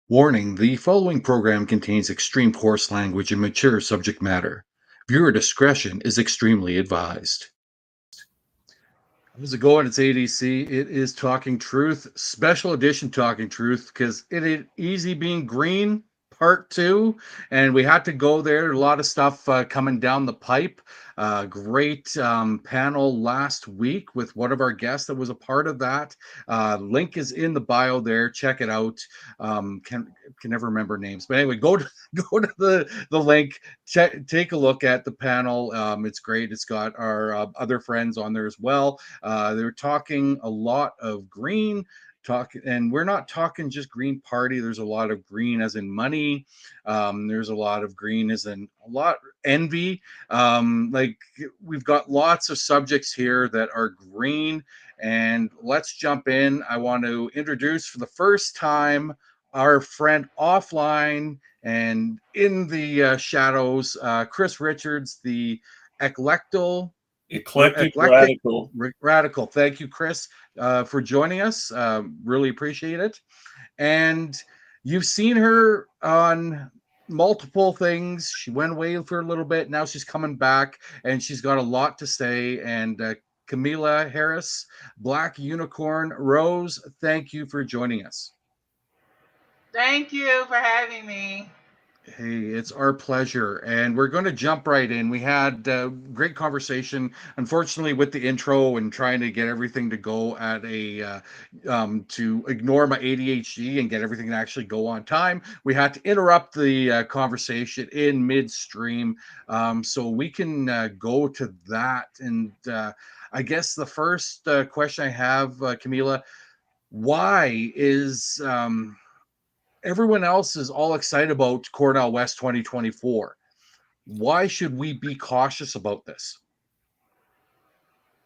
Warning: the following program contains extreme coarse language and mature subject matter. Viewer discretion is extremely advised. How's it going? It's ADC. It is Talking Truth, special edition Talking Truth, because it is easy being green, part two. And we had to go there. A lot of stuff coming down the pipe. Great panel last week with one of our guests that was a part of that. Link is in the bio there. Check it out. Can never remember names, but anyway, go to the link. Take a look at the panel. It's great. It's got our other friends on there as well. They're talking a lot of green talk, and we're not talking just Green Party. There's a lot of green as in money. There's a lot of green as in a lot envy. Like we've got lots of subjects here that are green, and let's jump in. I want to introduce for the first time our friend offline and in the shadows, Chris Richards, the eclectal Eclectic eclectic radical. radical. Thank you, Chris, for joining us. Really appreciate it. And you've seen her on multiple things. She went away for a little bit. Now she's coming back, and she's got a lot to say. And Camila Harris, Black Unicorn Rose, thank you for joining us. Thank you for having me. Hey, it's our pleasure. And we're going to jump right in. We had a great conversation, unfortunately, with the intro and trying to get everything to go at to ignore my ADHD and get everything to actually go on time. We had to interrupt the conversation in midstream. So we can go to that. And I guess the first question I have, Camila, why is everyone else is all excited about Cornell West 2024? Why should we be cautious about this?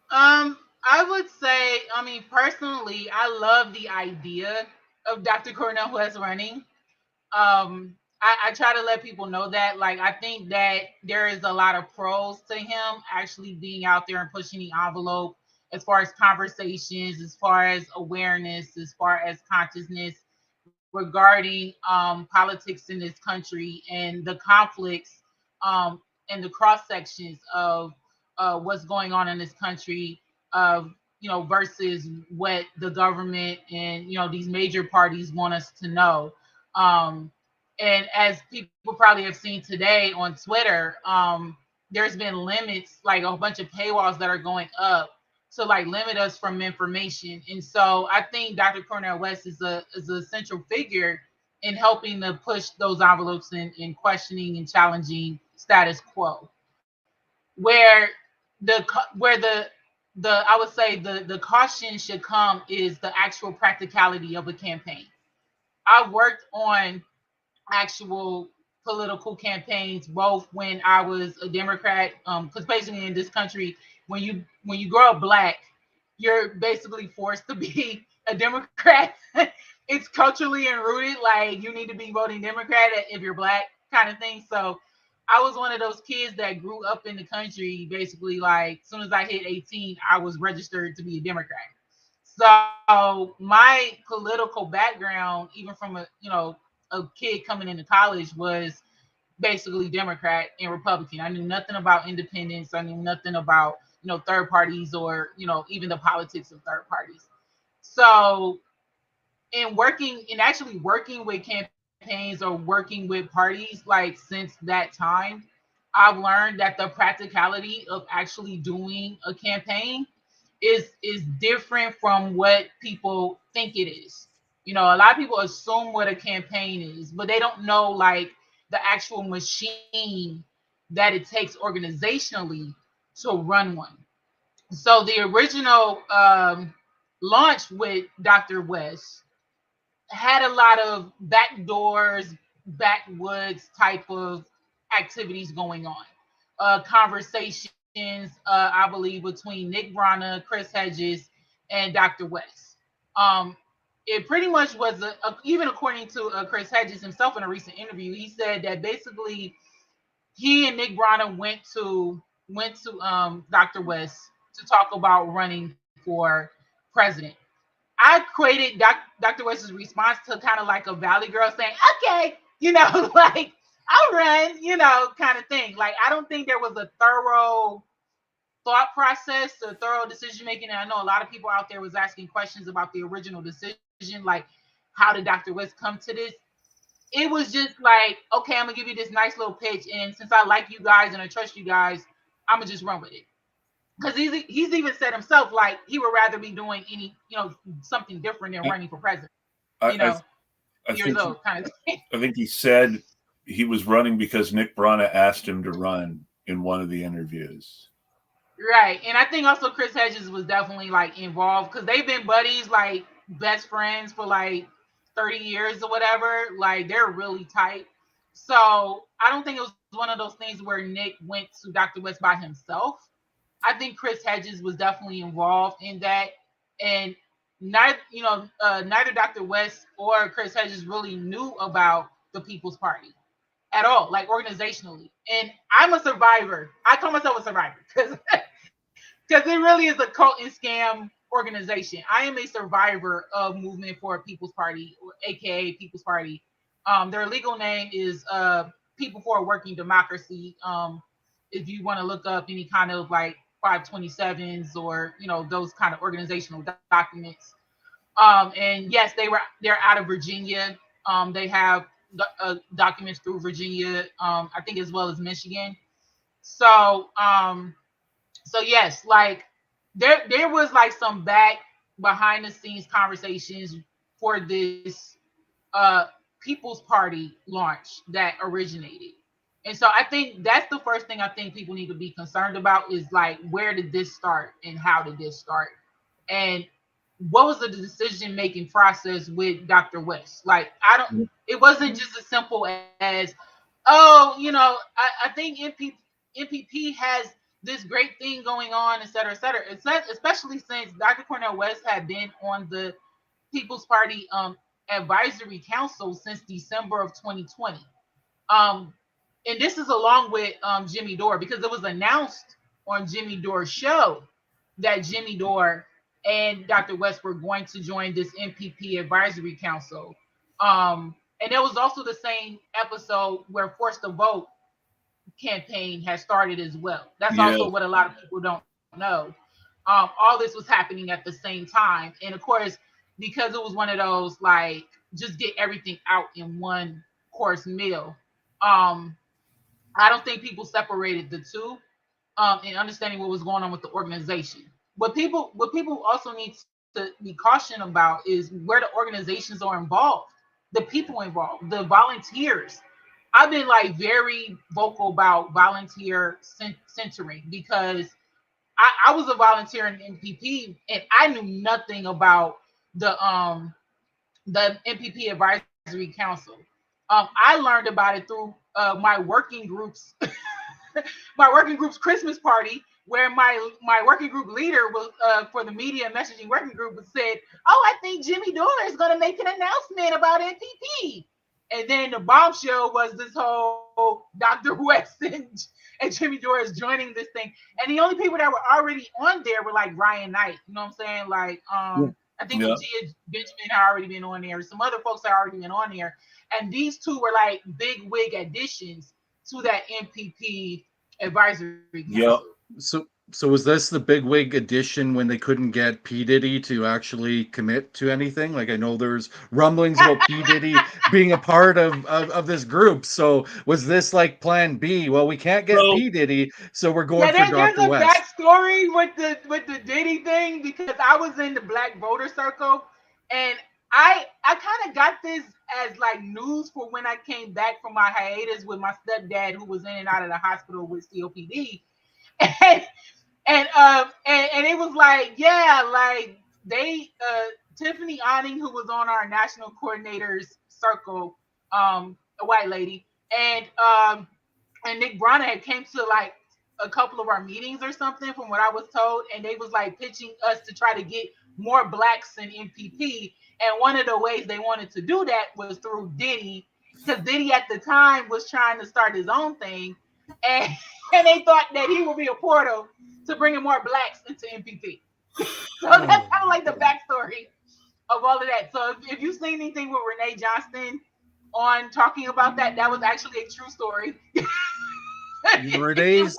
I would say, personally, I love the idea of Dr. Cornell West running. I try to let people know that, like, I think that there is a lot of pros to him actually being out there and pushing the envelope as far as conversations, as far as awareness, as far as consciousness regarding politics in this country and the conflicts and the cross sections of what's going on in this country, versus what the government and these major parties want us to know. Um, and as people probably have seen today on Twitter, there's been limits, like a bunch of paywalls that are going up to like limit us from information. And so I think Dr. Cornell West is a central figure in helping to push those envelopes in questioning and challenging status quo. Where the I would say the caution should come is the actual practicality of a campaign. I worked on actual political campaigns both when I was a Democrat, because basically in this country, when you grow up black, you're basically forced to be a Democrat. It's culturally enrooted, like you need to be voting Democrat if you're black, kind of thing. So I was one of those kids that grew up in the country. Basically, like as soon as I hit 18, I was registered to be a Democrat. So my political background, even from a kid coming into college, was basically Democrat and Republican. I knew nothing about independence. I knew nothing about third parties or even the politics of third parties. So actually working with campaigns or working with parties, like since that time, I've learned that the practicality of actually doing a campaign is different from what people think it is. You know, a lot of people assume what a campaign is, but they don't know like the actual machine that it takes organizationally to run one. So the original launch with Dr. West had a lot of backdoors, backwoods type of activities going on. Conversations, I believe, between Nick Brana, Chris Hedges, and Dr. West. Um, it pretty much was, even according to Chris Hedges himself in a recent interview, he said that basically he and Nick Brana went to Dr. West to talk about running for president. I equated Dr. West's response to kind of like a Valley girl saying, okay, like I'll run, kind of thing. Like, I don't think there was a thorough thought process, a thorough decision making. And I know a lot of people out there was asking questions about the original decision, like how did Dr. West come to this? It was just like, okay, I'm gonna give you this nice little pitch, and since I like you guys and I trust you guys, I'm gonna just run with it. Because he's even said himself like he would rather be doing something different than running for president. I, You I, know, I years think old kind of thing. I think he said he was running because Nick Brana asked him to run in one of the interviews. Right, and I think also Chris Hedges was definitely like involved because they've been buddies, like best friends for like 30 years or whatever. Like they're really tight. So I don't think it was one of those things where Nick went to Dr. West by himself. I think Chris Hedges was definitely involved in that, and neither Dr. West or Chris Hedges really knew about the People's Party at all, like organizationally. And I'm a survivor. I call myself a survivor because because it really is a cult and scam organization. I am a survivor of Movement for a People's Party, aka People's Party. Their legal name is People for a Working Democracy. If you want to look up any kind of like 527s or those kind of organizational documents. And yes, they're out of Virginia. They have documents through Virginia, I think, as well as Michigan. So so yes, like there was like some back behind the scenes conversations for this uh People's Party launch that originated. And so I think that's the first thing I think people need to be concerned about is like, where did this start and how did this start? And what was the decision making process with Dr. West? Like, it wasn't just as simple as, oh, I think MPP has this great thing going on, et cetera, et cetera. Especially since Dr. Cornel West had been on the People's Party Advisory Council since December of 2020. Um, and this is along with Jimmy Dore, because it was announced on Jimmy Dore's show that Jimmy Dore and Dr. West were going to join this MPP Advisory Council. And it was also the same episode where Force the Vote campaign has started as well. That's also what a lot of people don't know. All this was happening at the same time. And of course, because it was one of those like just get everything out in one course meal, um, I don't think people separated the two in understanding what was going on with the organization. What people also need to be cautioned about is where the organizations are involved, the people involved, the volunteers. I've been like very vocal about volunteer centering because I was a volunteer in MPP and I knew nothing about the um the MPP Advisory Council. I learned about it through my working groups, my working group's Christmas party, where my working group leader was for the media and messaging working group said, "Oh, I think Jimmy Dore is going to make an announcement about MPP." And then the bombshell was this whole Dr. West and Jimmy Dore is joining this thing. And the only people that were already on there were like Ryan Knight. You know what I'm saying? Like, I think Gia Benjamin had already been on there. Some other folks had already been on there. And these two were like big wig additions to that MPP Advisory Council. So So was this the big wig edition when they couldn't get P. Diddy to actually commit to anything? Like, I know there's rumblings about P. Diddy being a part of this group. So was this like plan B? Well, we can't get So P. Diddy, so we're going Yeah, for there's Dr. a West. backstory with the Diddy thing because I was in the Black voter circle, and I kind of got this as like news for when I came back from my hiatus with my stepdad who was in and out of the hospital with COPD, and and it was like, yeah, like they Tiffany Awning, who was on our national coordinators circle, a white lady, and Nick Brana had came to like a couple of our meetings or something from what I was told, and they was like pitching us to try to get more blacks in MPP. And one of the ways they wanted to do that was through Diddy, because Diddy at the time was trying to start his own thing, and and they thought that he would be a portal to bringing more blacks into MPP. So that's kind of like the backstory of all of that. So if you've seen anything with Renee Johnston on talking about that, that was actually a true story. Renee's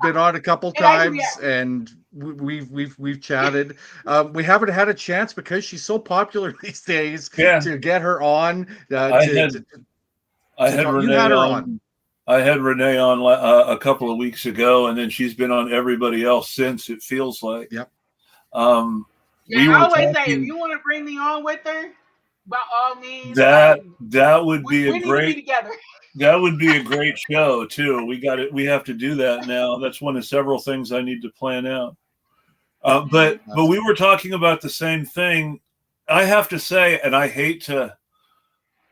been on a couple times, and we've chatted. We haven't had a chance because she's so popular these days to get her on. I had Renee on a couple of weeks ago, and then she's been on everybody else since. It feels like. Yep. I always say, if you want to bring me on with her, by all means. That would be a great. That would be a great show too. We have to do that now. That's one of several things I need to plan out. But we were talking about the same thing. I have to say, and I hate to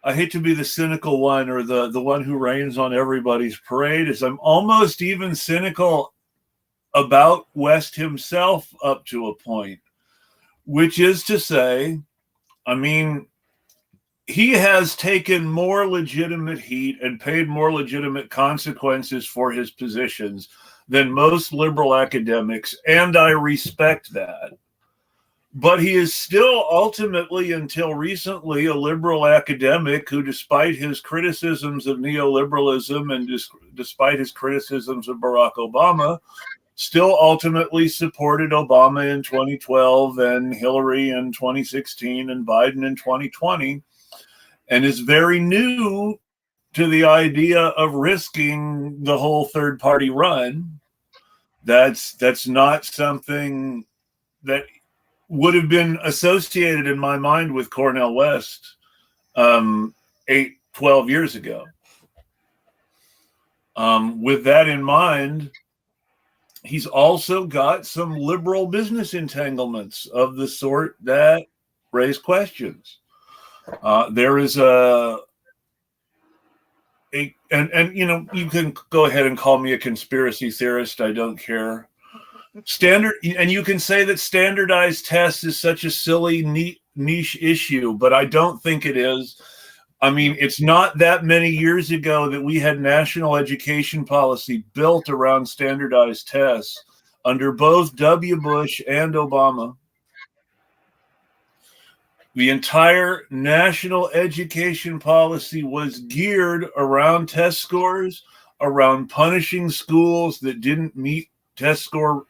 be the cynical one or the one who rains on everybody's parade, is I'm almost even cynical about West himself up to a point, which is to say, I mean, he has taken more legitimate heat and paid more legitimate consequences for his positions than most liberal academics, and I respect that. But he is still ultimately, until recently, a liberal academic who, despite his criticisms of neoliberalism and despite his criticisms of Barack Obama, still ultimately supported Obama in 2012 and Hillary in 2016 and Biden in 2020. And is very new to the idea of risking the whole third-party run. That's not something that would have been associated in my mind with Cornel West 12 years ago. With that in mind, he's also got some liberal business entanglements of the sort that raise questions. There is and you know, you can go ahead and call me a conspiracy theorist. I don't care. And you can say that standardized tests is such a silly niche issue, but I don't think it is. I mean, it's not that many years ago that we had national education policy built around standardized tests under both W. Bush and Obama. The entire national education policy was geared around test scores, around punishing schools that didn't meet test score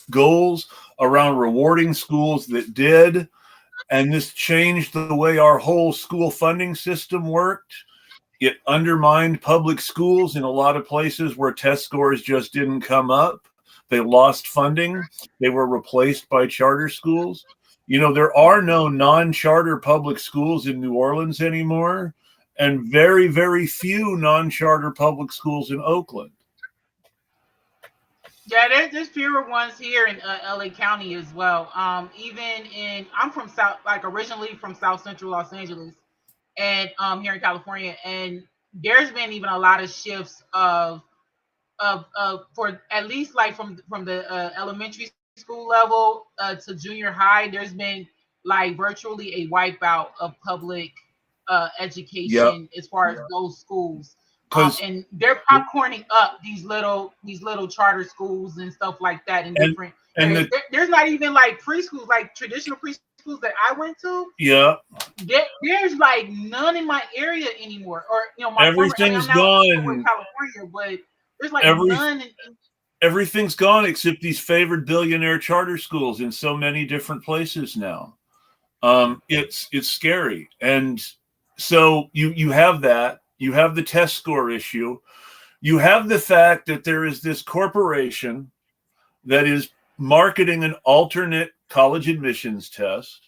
goals, around rewarding schools that did. And this changed the way our whole school funding system worked. It undermined public schools in a lot of places where test scores just didn't come up. They lost funding. They were replaced by charter schools. You know, there are no non-charter public schools in New Orleans anymore, and very, very few non-charter public schools in Oakland. Yeah, there's fewer ones here in LA County as well. I'm from originally from South Central Los Angeles, and here in California, and there's been even a lot of shifts for at least like from the elementary school level to junior high. There's been like virtually a wipeout of public education as far as those schools. And they're popcorning up these little charter schools and stuff like that in different areas. There's not even like preschools, like traditional preschools that I went to. Yeah. There's like none in my area anymore. Or my everything's gone. In California, but there's like none. everything's gone except these favored billionaire charter schools in so many different places now. It's scary. And so you have that. You have the test score issue. You have the fact that there is this corporation that is marketing an alternate college admissions test.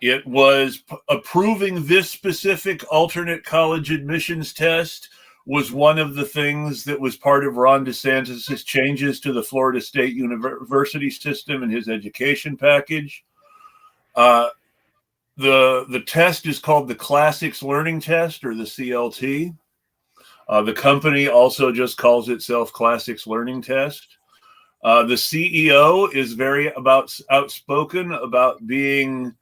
It was approving this specific alternate college admissions test was one of the things that was part of Ron DeSantis' changes to the Florida State University system and his education package. The test is called the Classics Learning Test, or the CLT. The company also just calls itself Classics Learning Test. The CEO is very outspoken about being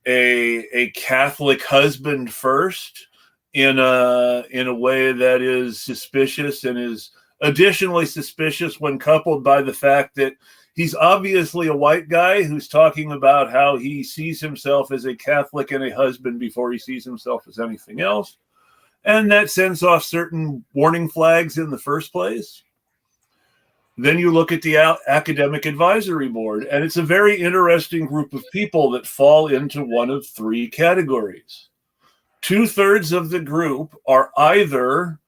a Catholic husband first in a way that is suspicious, and is additionally suspicious when coupled by the fact that he's obviously a white guy who's talking about how he sees himself as a Catholic and a husband before he sees himself as anything else. And that sends off certain warning flags in the first place. Then you look at the Academic Advisory Board, and it's a very interesting group of people that fall into one of three categories. 2/3 of the group are either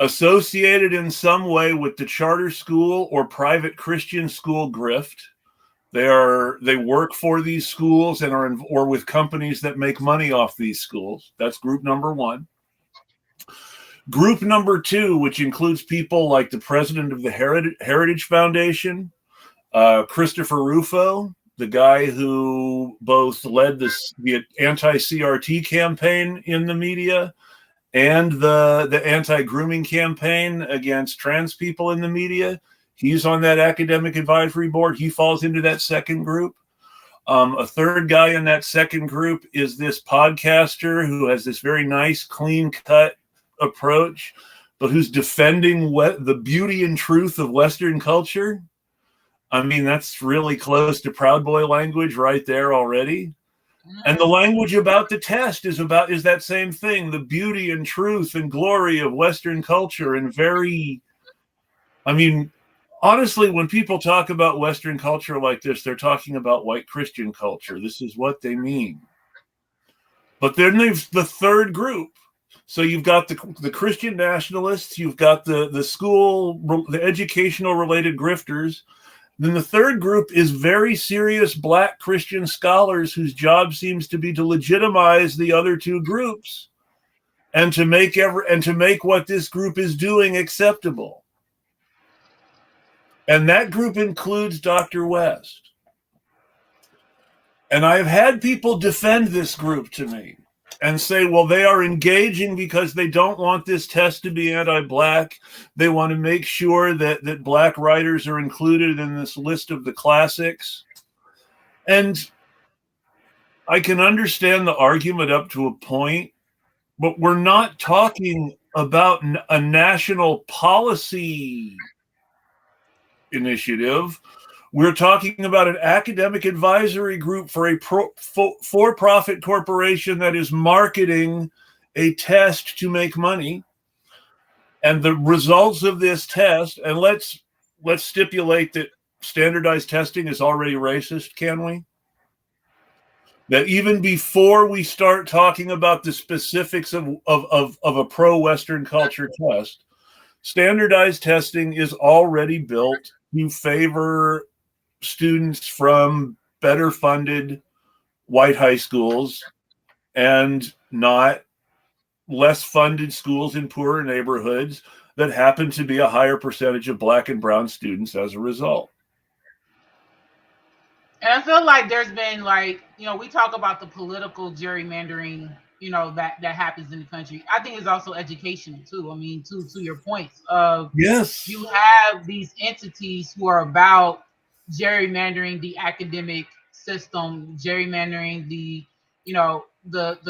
associated in some way with the charter school or private Christian school grift. They work for these schools and or with companies that make money off these schools. That's group number one. Group number two, which includes people like the president of the Heritage Foundation, Christopher Rufo, the guy who both led the anti-CRT campaign in the media and the anti-grooming campaign against trans people in the media. He's on that academic advisory board. He falls into that second group. A third guy in that second group is this podcaster who has this very nice, clean-cut approach, but who's defending the beauty and truth of Western culture. I mean, that's really close to Proud Boy language right there already. And the language about the test is that same thing, the beauty and truth and glory of Western culture. And honestly, when people talk about Western culture like this, they're talking about white Christian culture. This is what they mean. But then there's the third group. So you've got the Christian nationalists, you've got the school, the educational related grifters. Then the third group is very serious Black Christian scholars whose job seems to be to legitimize the other two groups and to make what this group is doing acceptable. And that group includes Dr. West. And I've had people defend this group to me and say, well, they are engaging because they don't want this test to be anti-Black. They want to make sure that Black writers are included in this list of the classics. And I can understand the argument up to a point, but we're not talking about a national policy initiative. We're talking about an academic advisory group for a for-profit corporation that is marketing a test to make money. And the results of this test, and let's stipulate that standardized testing is already racist, can we? That even before we start talking about the specifics of a pro-Western culture test, standardized testing is already built to favor students from better funded white high schools and not less funded schools in poorer neighborhoods that happen to be a higher percentage of Black and brown students as a result. And I feel like there's been we talk about the political gerrymandering, that happens in the country. I think it's also educational too. I mean, to your points of, yes, you have these entities who are about gerrymandering the academic system, gerrymandering the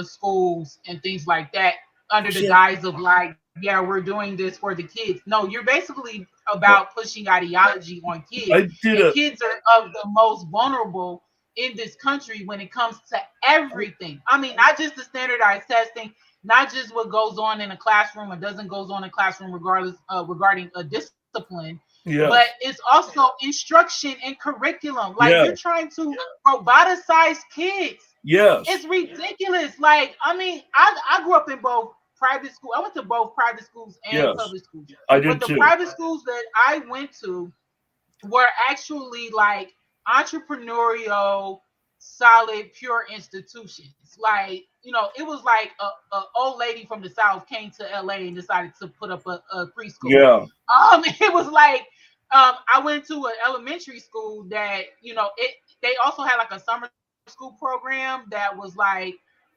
schools and things like that under the guise of we're doing this for the kids. No, you're basically about pushing ideology on kids. Kids are of the most vulnerable in this country when it comes to everything. I mean, not just the standardized testing, not just what goes on in a classroom or doesn't goes on in a classroom regarding a discipline, but Yes. it's also instruction and curriculum. Like Yes. you're trying to roboticize kids. Yes. It's ridiculous. Like, I mean, I grew up in both private school. I went to both private schools and Yes. public schools. I But did the too. private schools that I went to were actually like entrepreneurial, solid, pure institutions. Like, it was like a old lady from the South came to LA and decided to put up a preschool. Yeah. It was like I went to an elementary school that, they also had like a summer school program that was like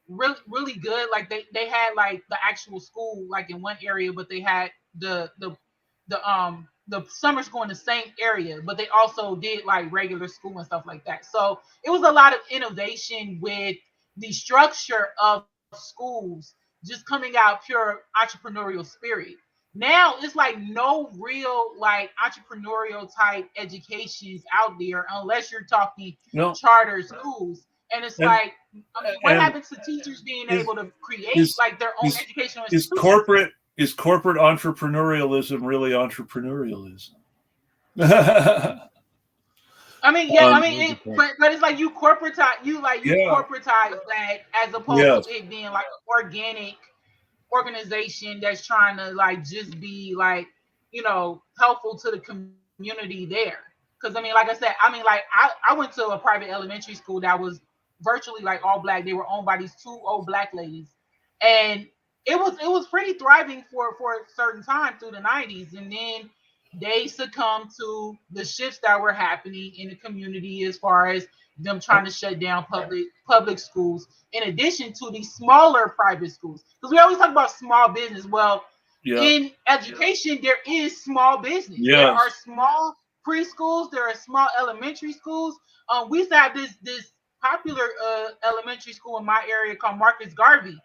really really good. Like they had like the actual school like in one area, but they had the summer school in the same area, but they also did like regular school and stuff like that. So it was a lot of innovation with the structure of schools just coming out pure entrepreneurial spirit. Now it's like no real like entrepreneurial type educations out there unless you're talking No. charter schools. And it's And like, I mean, what and happens to teachers being is able to create is like their own is educational is institutions? corporate entrepreneurialism really entrepreneurialism? I mean, yeah, I mean, Really good point. but it's like you Yeah. corporatize that as opposed to Yes. it being like an organic organization that's trying to like just be like, helpful to the community there. Because I mean, like I said, I mean, like I went to a private elementary school that was virtually like all black. They were owned by these two old black ladies, and it was pretty thriving for a certain time through the 90s, and then they succumbed to the shifts that were happening in the community as far as them trying to shut down public schools in addition to these smaller private schools, because we always talk about small business. Well, Yeah. in education there is small business. There are Yes. small preschools, there are small elementary schools. We used to have this popular elementary school in my area called Marcus Garvey,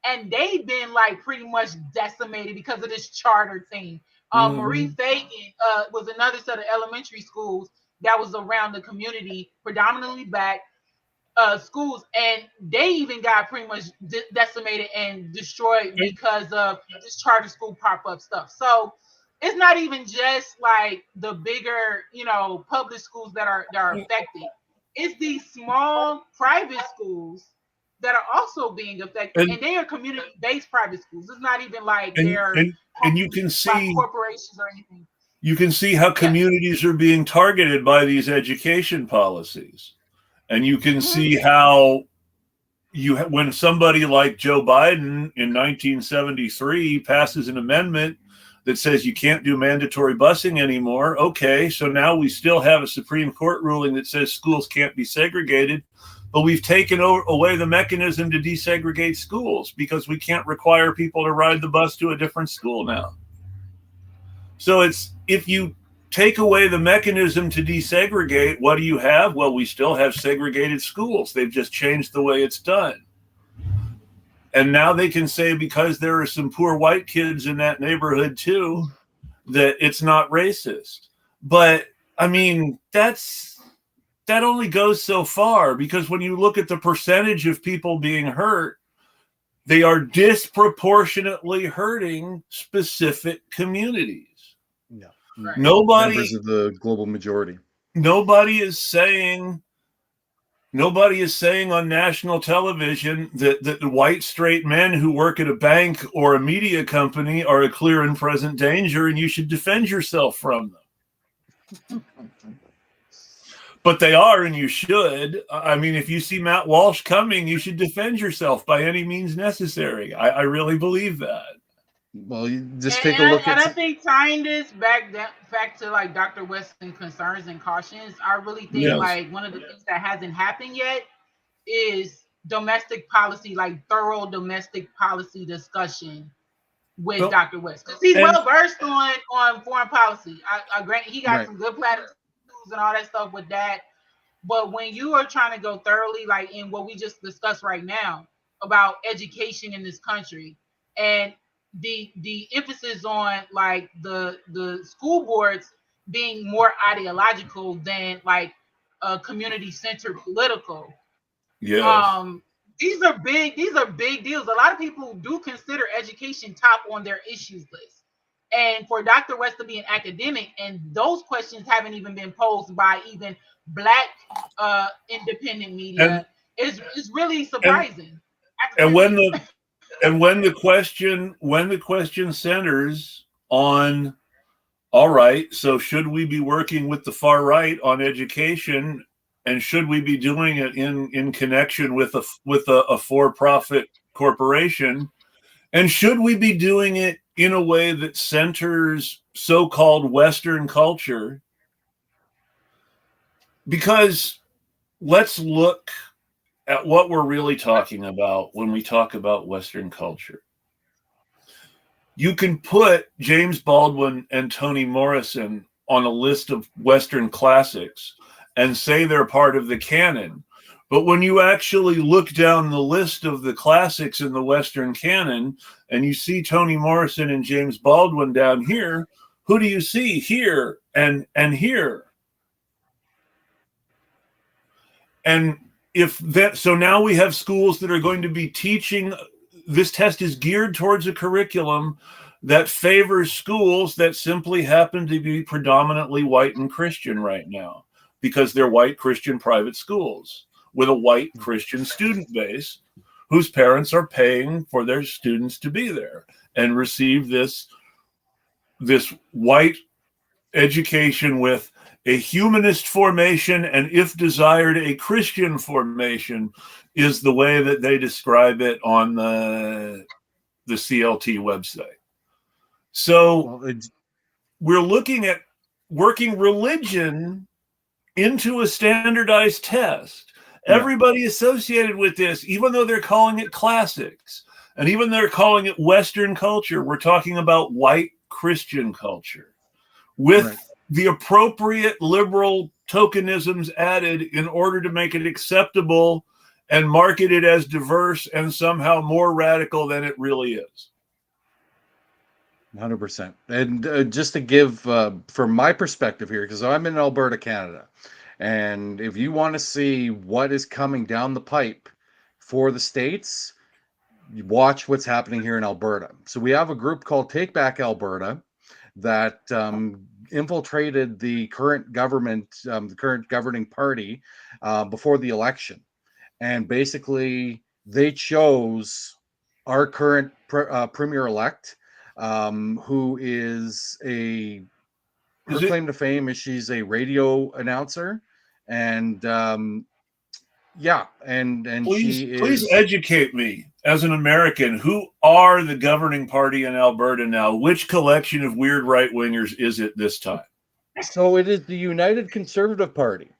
and they've been like pretty much decimated because of this charter thing. Marie Mhm. Fagan was another set of elementary schools that was around the community, predominantly black schools, and they even got pretty much decimated and destroyed because of this charter school pop-up stuff. So it's not even just like the bigger, public schools that are affected. It's these small private schools that are also being affected, And and they are community-based private schools. It's not even like and they're and and you can by see corporations or anything. how Yeah. communities are being targeted by these education policies, and you can Mhm. see how when somebody like Joe Biden in 1973 passes an amendment that says you can't do mandatory busing anymore. Okay, so now we still have a Supreme Court ruling that says schools can't be segregated, but we've taken away the mechanism to desegregate schools because we can't require people to ride the bus to a different school now. So it's, if you take away the mechanism to desegregate, what do you have? Well, we still have segregated schools. They've just changed the way it's done. And now they can say, because there are some poor white kids in that neighborhood too, that it's not racist. But I mean, that only goes so far, because when you look at the percentage of people being hurt, they are disproportionately hurting specific communities. Yeah. Right. Members of the global majority. Nobody is saying on national television that the white straight men who work at a bank or a media company are a clear and present danger and you should defend yourself from them. But they are, and you should. I mean, if you see Matt Walsh coming, you should defend yourself by any means necessary. I really believe that. Well, you just And, take a and, look I, and at. I think tying this back to like Dr. Weston's concerns and cautions, I really think Yes. like one of the things that hasn't happened yet is domestic policy, like thorough domestic policy discussion with Well, Dr. West, because he's and well versed on foreign policy. I grant he got Right. some good platitudes and all that stuff with that. But when you are trying to go thoroughly, like in what we just discussed right now about education in this country, and the emphasis on like the school boards being more ideological than like community centered political, yes. these are big deals. A lot of people do consider education top on their issues list, And for Dr. West to be an academic, and those questions haven't even been posed by even Black independent and media, is really and surprising. and when Academics. the and when the question centers on, all right, so should we be working with the far right on education, and should we be doing it in connection with a for-profit corporation, and should we be doing it in a way that centers so-called Western culture? Because let's look at what we're really talking about when we talk about Western culture. You can put James Baldwin and Toni Morrison on a list of Western classics and say they're part of the canon. But when you actually look down the list of the classics in the Western canon and you see Toni Morrison and James Baldwin down here, who do you see here and here? And if that, so now we have schools that are going to be teaching. This test is geared towards a curriculum that favors schools that simply happen to be predominantly white and Christian right now, because they're white Christian private schools with a white Christian student base whose parents are paying for their students to be there and receive this white education with a humanist formation, and if desired, a Christian formation, is the way that they describe it on the CLT website. So we're looking at working religion into a standardized test. Yeah. Everybody associated with this, even though they're calling it classics, and even though they're calling it Western culture, we're talking about white Christian culture with the appropriate liberal tokenisms added in order to make it acceptable and marketed as diverse and somehow more radical than it really is. 100%. And just to give, from my perspective here, because I'm in Alberta, Canada, and if you want to see what is coming down the pipe for the States, you watch what's happening here in Alberta. So we have a group called Take Back Alberta that infiltrated the current government, the current governing party before the election. And basically, they chose our current premier-elect, who is her claim to fame is she's a radio announcer. And and please educate me as an American. Who are the governing party in Alberta now? Which collection of weird right-wingers is it this time? So it is the United Conservative Party.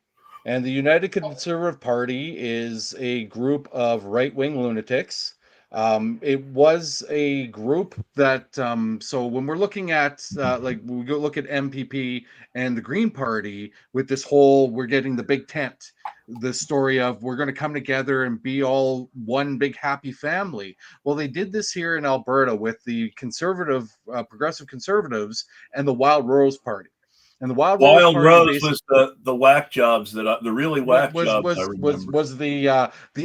And the United Conservative Party is a group of right-wing lunatics. It was a group that, so when we're looking at, like, we go look at MPP and the Green Party with this whole, we're getting the big tent, the story of we're going to come together and be all one big happy family. Well, they did this here in Alberta with the conservative, progressive conservatives and the Wild Rose Party. And the Wild Rose was the whack jobs that the really whack jobs I remember. Was the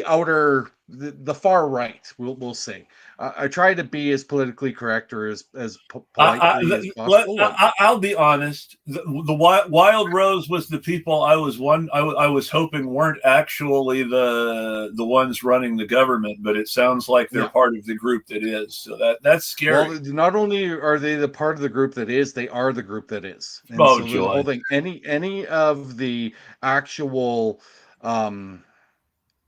outer, the far right, we'll say. I try to be as politically correct or as politely as possible. I'll be honest. The Wild Rose was the people I was hoping weren't actually the ones running the government, but it sounds like they're part of the group that is. So that's scary. Well, not only are they the part of the group that is, they are the group that is. And so joy. The whole thing, any of the actual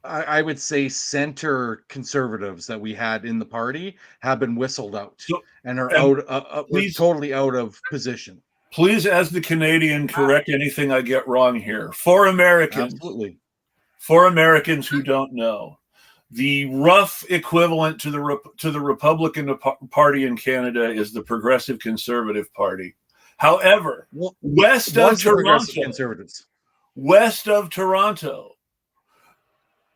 I would say center conservatives that we had in the party have been whistled out and are totally out of position. Please, as the Canadian, correct anything I get wrong here. For Americans, absolutely. For Americans who don't know, the rough equivalent to the Republican Party in Canada is the Progressive Conservative Party. However, west of Toronto,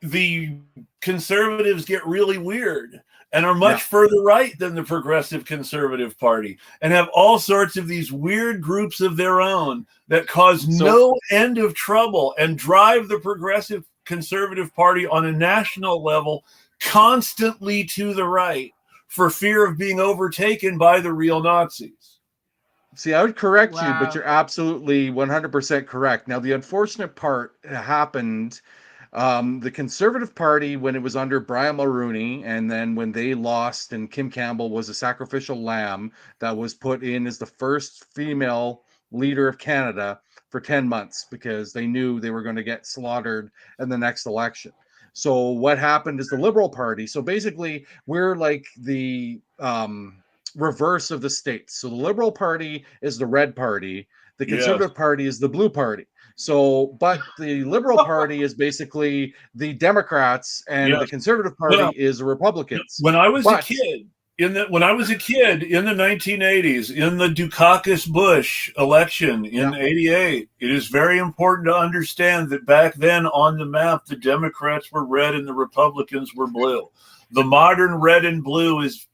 the conservatives get really weird and are much further right than the Progressive Conservative Party and have all sorts of these weird groups of their own that cause no end of trouble and drive the Progressive Conservative Party on a national level constantly to the right for fear of being overtaken by the real Nazis. See, I would correct you, but Wow. you're absolutely 100% correct. Now, the unfortunate part happened. The Conservative Party, when it was under Brian Mulroney, and then when they lost, and Kim Campbell was a sacrificial lamb that was put in as the first female leader of Canada for 10 months because they knew they were going to get slaughtered in the next election. So, what happened is the Liberal Party. So, basically, we're like the reverse of the states. So, the Liberal Party is the red party, the Yes. Conservative Party is the blue party. So, but the Liberal Party is basically the Democrats, and the Yes. Conservative Party Well, is the Republicans. when I was a But kid, when I was a kid in the 1980s, in the Dukakis Bush election in yeah, '88, it is very important to understand that back then on the map, the Democrats were red and the Republicans were blue. The modern red and blue is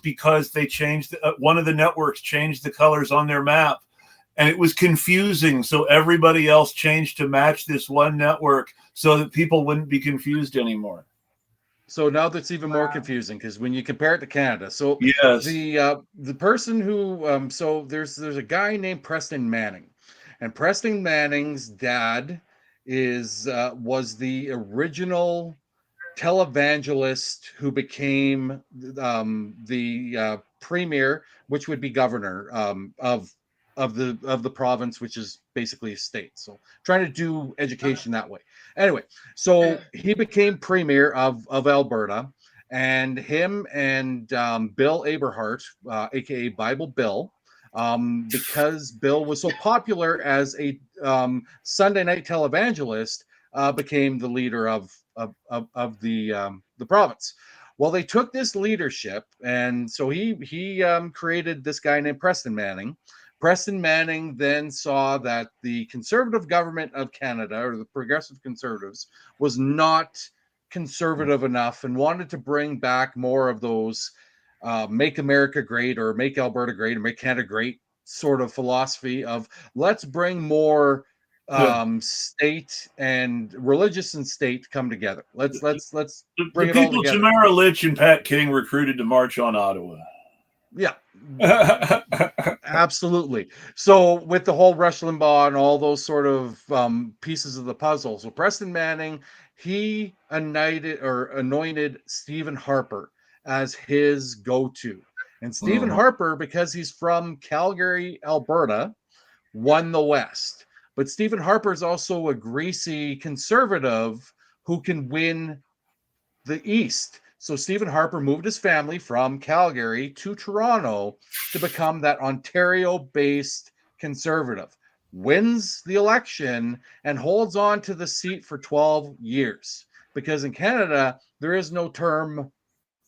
because they changed one of the networks changed the colors on their map, and it was confusing. So everybody else changed to match this one network so that people wouldn't be confused anymore. so now that's even more Wow. confusing because when you compare it to Canada, so Yes. the person who so there's a guy named Preston Manning, and Preston Manning's dad is was the original televangelist who became the premier, which would be governor of the province, which is basically a state. So trying to do education that way. Anyway, so he became premier of Alberta, and him and Bill Aberhart, aka Bible Bill. Because Bill was so popular as a Sunday night televangelist, became the leader of the province. Well, they took this leadership, and so he created this guy named Preston Manning. Preston Manning then saw that the conservative government of Canada, or the progressive conservatives, was not conservative enough and wanted to bring back more of those make America great, or make Alberta great, or make Canada great sort of philosophy of let's bring more The, state and religious and state come together. Let's the bring it all people together. Tamara Litch and Pat King recruited to march on Ottawa. Yeah, absolutely. So with the whole Rush Limbaugh and all those sort of pieces of the puzzle, so Preston Manning, he anointed Stephen Harper as his go-to. And Stephen Mhm. Harper, because he's from Calgary, Alberta, won the West. But Stephen Harper is also a greasy conservative who can win the East. So Stephen Harper moved his family from Calgary to Toronto to become that Ontario-based conservative, wins the election, and holds on to the seat for 12 years. Because in Canada, there is no term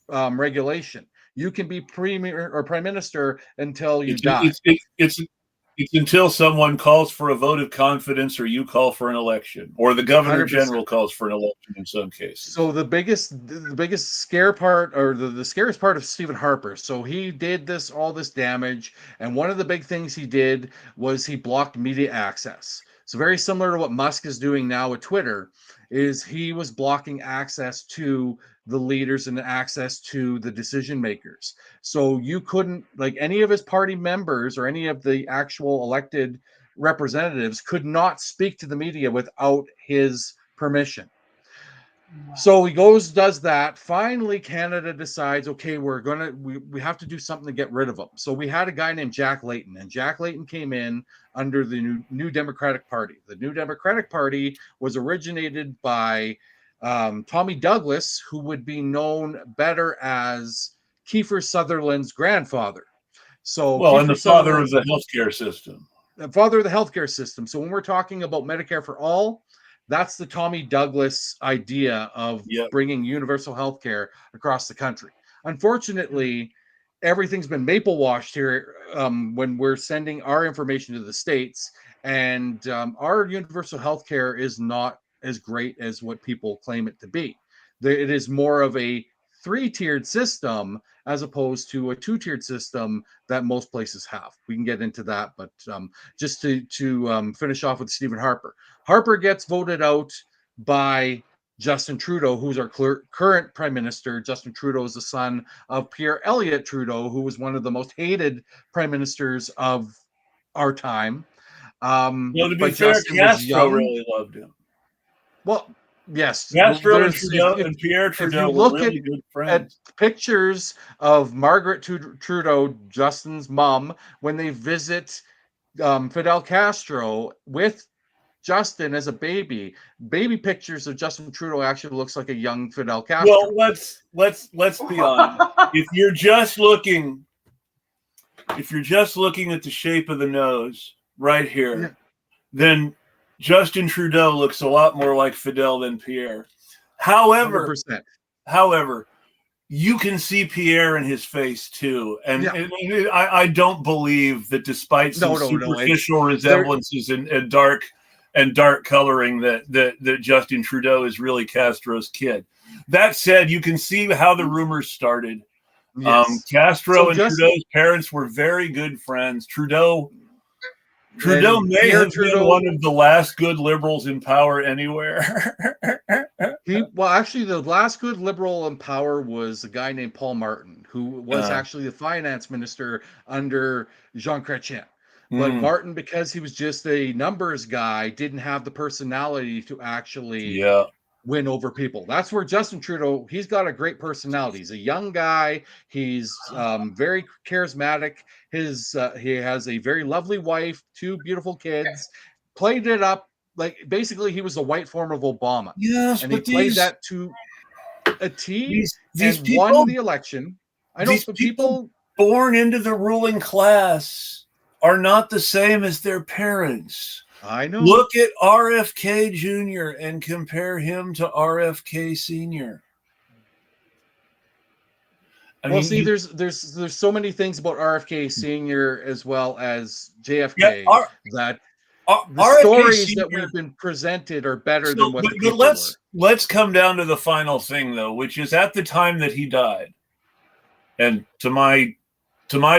regulation. You can be premier or prime minister until you It's die. it's it, it's until someone calls for a vote of confidence, or you call for an election, or the governor 100%. general calls for an election in some cases. So the biggest scare part, or the scariest part of Stephen Harper, so he did all this damage, and one of the big things he did was he blocked media access. So very similar to what Musk is doing now with Twitter, is he was blocking access to the leaders and access to the decision makers. So you couldn't, like, any of his party members or any of the actual elected representatives could not speak to the media without his permission. So he goes, does that. Finally, Canada decides, okay, we have to do something to get rid of him. So we had a guy named Jack Layton, and Jack Layton came in under the New Democratic Party. The New Democratic Party was originated by Tommy Douglas, who would be known better as Kiefer Sutherland's grandfather. So Well, and Kiefer the father of Sutherland's the healthcare system. the father of the healthcare system. So when we're talking about Medicare for all, that's the Tommy Douglas idea of Yep. bringing universal healthcare across the country. Unfortunately, everything's been maple washed here when we're sending our information to the states, and our universal healthcare is not as great as what people claim it to be. It is more of a three-tiered system as opposed to a two-tiered system that most places have. We can get into that, but just to finish off with Stephen Harper. Harper gets voted out by Justin Trudeau, who's our current prime minister. Justin Trudeau is the son of Pierre Elliott Trudeau, who was one of the most hated prime ministers of our time. Well, to be But fair, Justin was Castro young. really loved him. Well, yes. Castro and There's Trudeau and Pierre if Trudeau you were look really good at friends. pictures of Margaret Trudeau, Justin's mom, when they visit Fidel Castro with Justin as a baby pictures of Justin Trudeau actually looks like a young Fidel Castro. Well, let's be honest. If you're just looking at the shape of the nose right here, Yeah. then Justin Trudeau looks a lot more like Fidel than Pierre. However, 100%. you can see Pierre in his face too, and, Yeah. and I don't believe that despite some superficial resemblances and dark coloring that Justin Trudeau is really Castro's kid. That said, you can see how the rumors started. Yes. Castro and Trudeau's parents were very good friends. Trudeau may have been one of the last good liberals in power anywhere. Actually, the last good liberal in power was a guy named Paul Martin, who was actually the finance minister under Jean Chrétien. But Martin, because he was just a numbers guy, didn't have the personality to actually win over people. That's where Justin Trudeau, he's got a great personality. He's a young guy. He's very charismatic. He has a very lovely wife, 2 beautiful kids. Played it up like basically he was the white form of Obama. Yes, and but he played that to a T these and people, won the election. I know these people born into the ruling class are not the same as their parents. I know. Look at RFK Jr. and compare him to RFK Sr. There's so many things about RFK Sr. as well as JFK that the stories that we've been presented are better than what the people were. Let's come down to the final thing, though, which is at the time that he died, and to my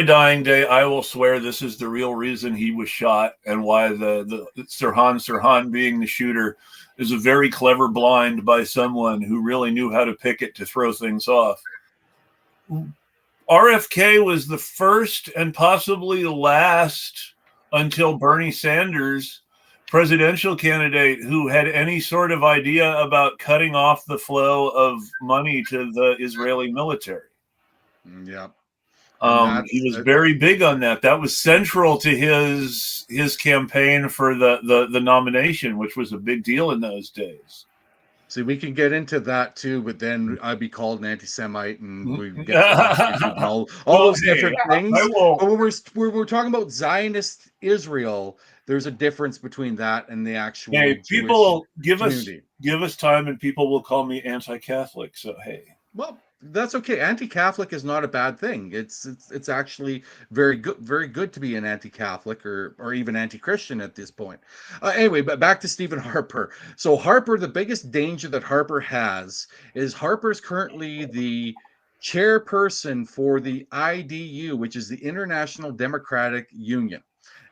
dying day, I will swear this is the real reason he was shot and why the Sirhan being the shooter is a very clever blind by someone who really knew how to pick it to throw things off. RFK was the first and possibly the last, until Bernie Sanders, presidential candidate who had any sort of idea about cutting off the flow of money to the Israeli military. Yeah. He was very big on that. That was central to his campaign for the nomination, which was a big deal in those days. See, we can get into that too, but then I'd be called an anti-Semite, and we get all those different things. But when we're talking about Zionist Israel, there's a difference between that and the actual. Hey, people give us time, and people will call me anti-Catholic. So hey, well, that's okay. Anti-Catholic is not a bad thing. It's actually very good to be an anti-Catholic or even anti-Christian at this point. Anyway, but back to Stephen Harper. So Harper, the biggest danger that Harper has is Harper's currently the chairperson for the IDU, which is the International Democratic Union,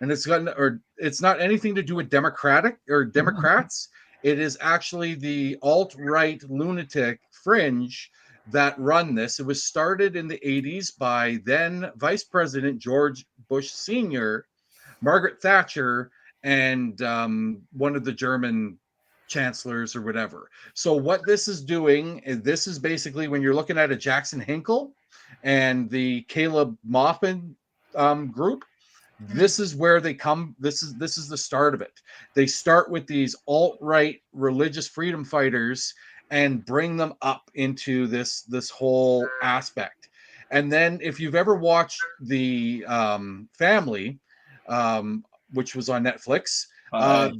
and it's not anything to do with Democratic or Democrats. It is actually the alt-right lunatic fringe that run this. It was started in the 80s by then Vice President George Bush Sr., Margaret Thatcher, and one of the German chancellors or whatever. So what this is doing is this is basically when you're looking at a Jackson Hinkle and the Caleb Moffin group, this is where they come. This is the start of it. They start with these alt-right religious freedom fighters and bring them up into this whole aspect. And then if you've ever watched the Family, which was on Netflix,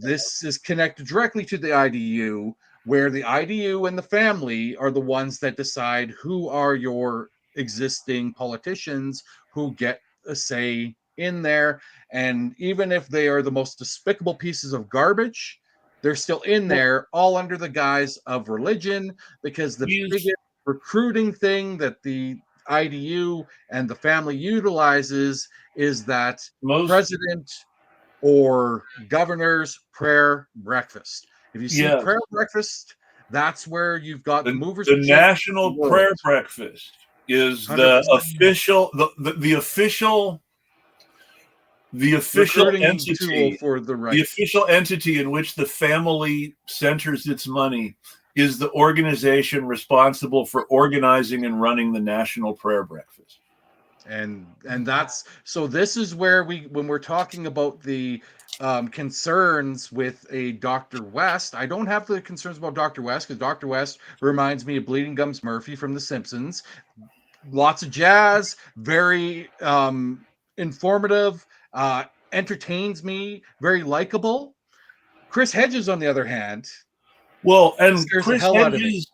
this is connected directly to the IDU, where the IDU and the family are the ones that decide who are your existing politicians who get a say in there. And even if they are the most despicable pieces of garbage, they're still in there, all under the guise of religion, because the biggest recruiting thing that the IDU and the family utilizes is that president or governor's prayer breakfast. If you see prayer breakfast That's where you've got the movers The and shakers National of the world. Prayer Breakfast is the 100%. official, the official Recruiting entity, tool for the right. the official entity in which the family centers its money is the organization responsible for organizing and running the National Prayer Breakfast. And that's so this is where when we're talking about the concerns with a Dr. West, I don't have the concerns about Dr. West because Dr. West reminds me of Bleeding Gums Murphy from The Simpsons. Lots of jazz, very informative, entertains me, very likable. Chris Hedges, on the other hand, well, and scares the hell out of me.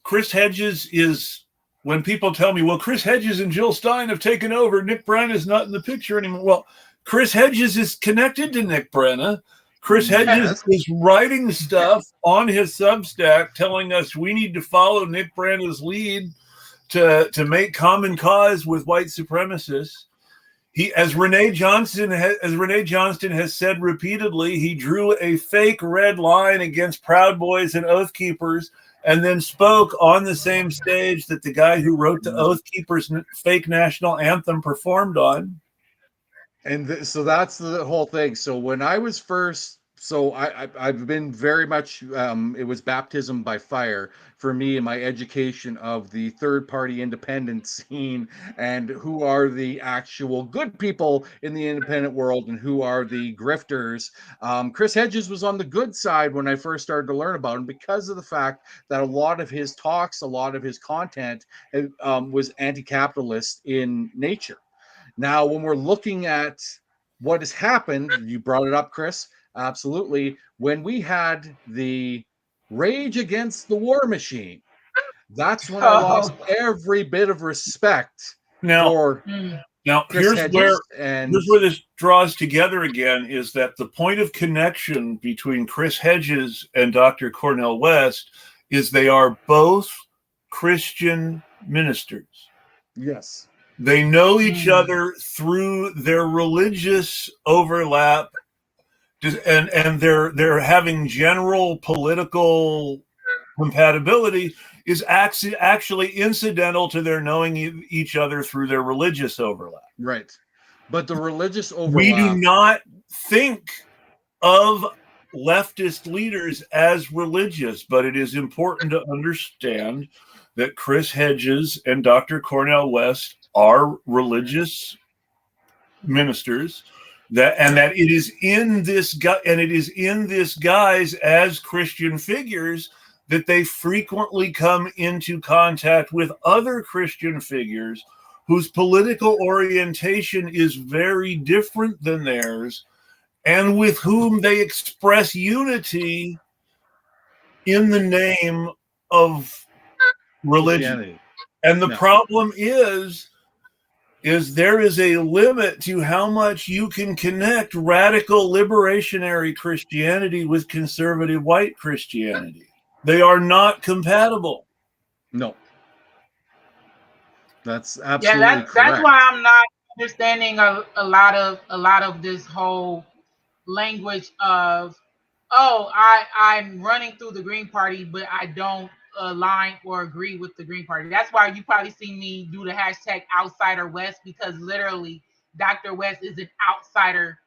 Chris Hedges is, when people tell me, well, Chris Hedges and Jill Stein have taken over, Nick Brenna is not in the picture anymore. Well, Chris Hedges is connected to Nick Brenna. Chris Hedges is writing stuff on his Substack telling us we need to follow Nick Brenna's lead to make common cause with white supremacists. He, as Renee Johnston has said repeatedly, he drew a fake red line against Proud Boys and Oath Keepers, and then spoke on the same stage that the guy who wrote the Oath Keepers fake national anthem performed on. And so that's the whole thing. So when I was first, so I've been very much, it was baptism by fire for me in my education of the third party independent scene and who are the actual good people in the independent world and who are the grifters. Chris Hedges was on the good side when I first started to learn about him because of the fact that a lot of his talks, a lot of his content was anti-capitalist in nature. Now, when we're looking at what has happened, you brought it up, Chris. Absolutely. When we had the Rage Against the War Machine, that's when I lost every bit of respect for Chris Hedges. Here's where this draws together again is that the point of connection between Chris Hedges and Dr. Cornel West is they are both Christian ministers. Yes. They know each other through their religious overlap, and they're having general political compatibility is actually incidental to their knowing each other through their religious overlap. Right. But the religious overlap. We do not think of leftist leaders as religious, but it is important to understand that Chris Hedges and Dr. Cornel West are religious ministers, that it is in this guise as Christian figures that they frequently come into contact with other Christian figures whose political orientation is very different than theirs and with whom they express unity in the name of religion. And the problem is there is a limit to how much you can connect radical liberationary Christianity with conservative white Christianity. They are not compatible. No. That's absolutely correct. That's why I'm not understanding a lot of this whole language of, I'm running through the Green Party, but I don't align or agree with the Green Party. That's why you probably see me do the hashtag Outsider West, because literally Dr. West is an outsider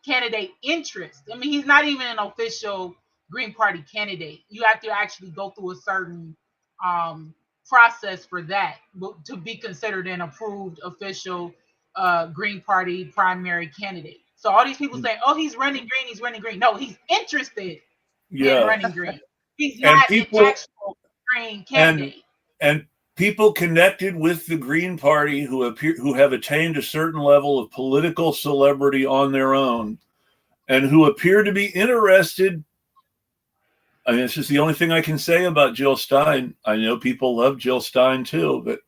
candidate interest. I mean, he's not even an official Green Party candidate. You have to actually go through a certain process for that to be considered an approved official Green Party primary candidate. So all these people say, he's running green. No, he's interested in running green. He's not an actual green candidate. And people connected with the Green Party who have attained a certain level of political celebrity on their own and who appear to be interested. I mean, this is the only thing I can say about Jill Stein. I know people love Jill Stein too, but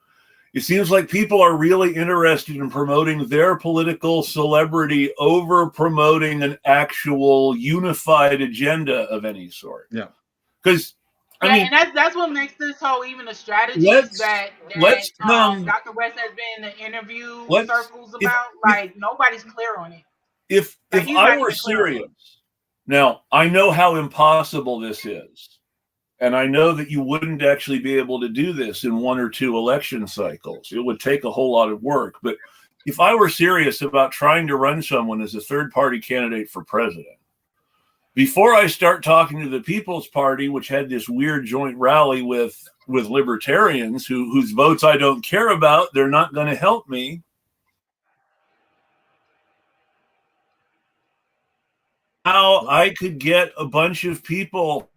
it seems like people are really interested in promoting their political celebrity over promoting an actual unified agenda of any sort. Yeah. Because and that's what makes this whole even a strategy that Dr. West has been in the interview circles about. Nobody's clear on it. If I were serious, now I know how impossible this is. And I know that you wouldn't actually be able to do this in 1 or 2 election cycles. It would take a whole lot of work. But if I were serious about trying to run someone as a third-party candidate for president, before I start talking to the People's Party, which had this weird joint rally with libertarians whose votes I don't care about, they're not going to help me. How I could get a bunch of people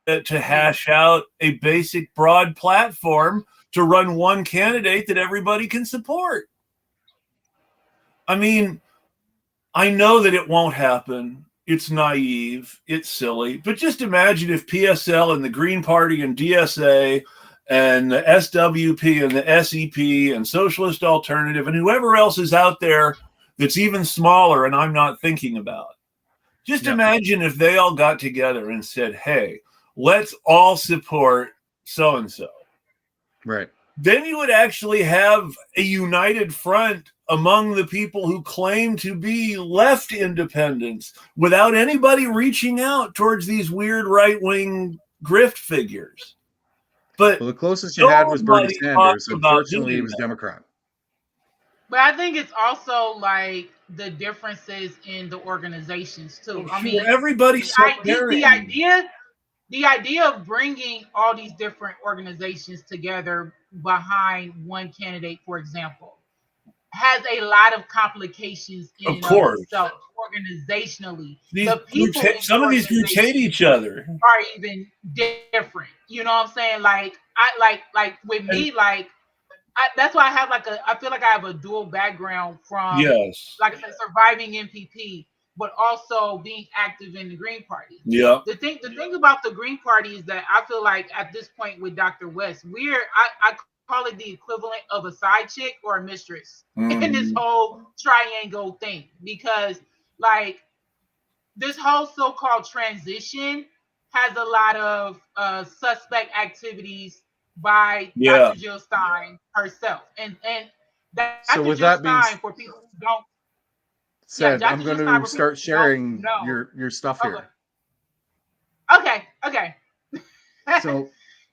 to hash out a basic broad platform to run one candidate that everybody can support. I mean, I know that it won't happen. It's naive. It's silly. But just imagine if PSL and the Green Party and DSA and the SWP and the SEP and Socialist Alternative and whoever else is out there that's even smaller and I'm not thinking about. Just imagine if they all got together and said, hey, let's all support so-and-so. Right. Then you would actually have a united front among the people who claim to be left independents without anybody reaching out towards these weird right-wing grift figures. But the closest you had was Bernie Sanders. Unfortunately, he was Democrat. But I think it's also like the differences in the organizations too. I mean, everybody's the idea of bringing all these different organizations together behind one candidate, for example, has a lot of complications in itself organizationally. Some of these groups hate each other. Are even different. You know what I'm saying? Like like with me, that's why I have I feel like I have a dual background from like I said, surviving MPP, but also being active in the Green Party. Yeah. The thing about the Green Party is that I feel like at this point with Dr. West, I call it the equivalent of a side chick or a mistress in this whole triangle thing, because like this whole so-called transition has a lot of suspect activities by Dr. Jill Stein herself, and Dr. Jill Stein, for people who don't. I'm going to start sharing your stuff here. Okay. So,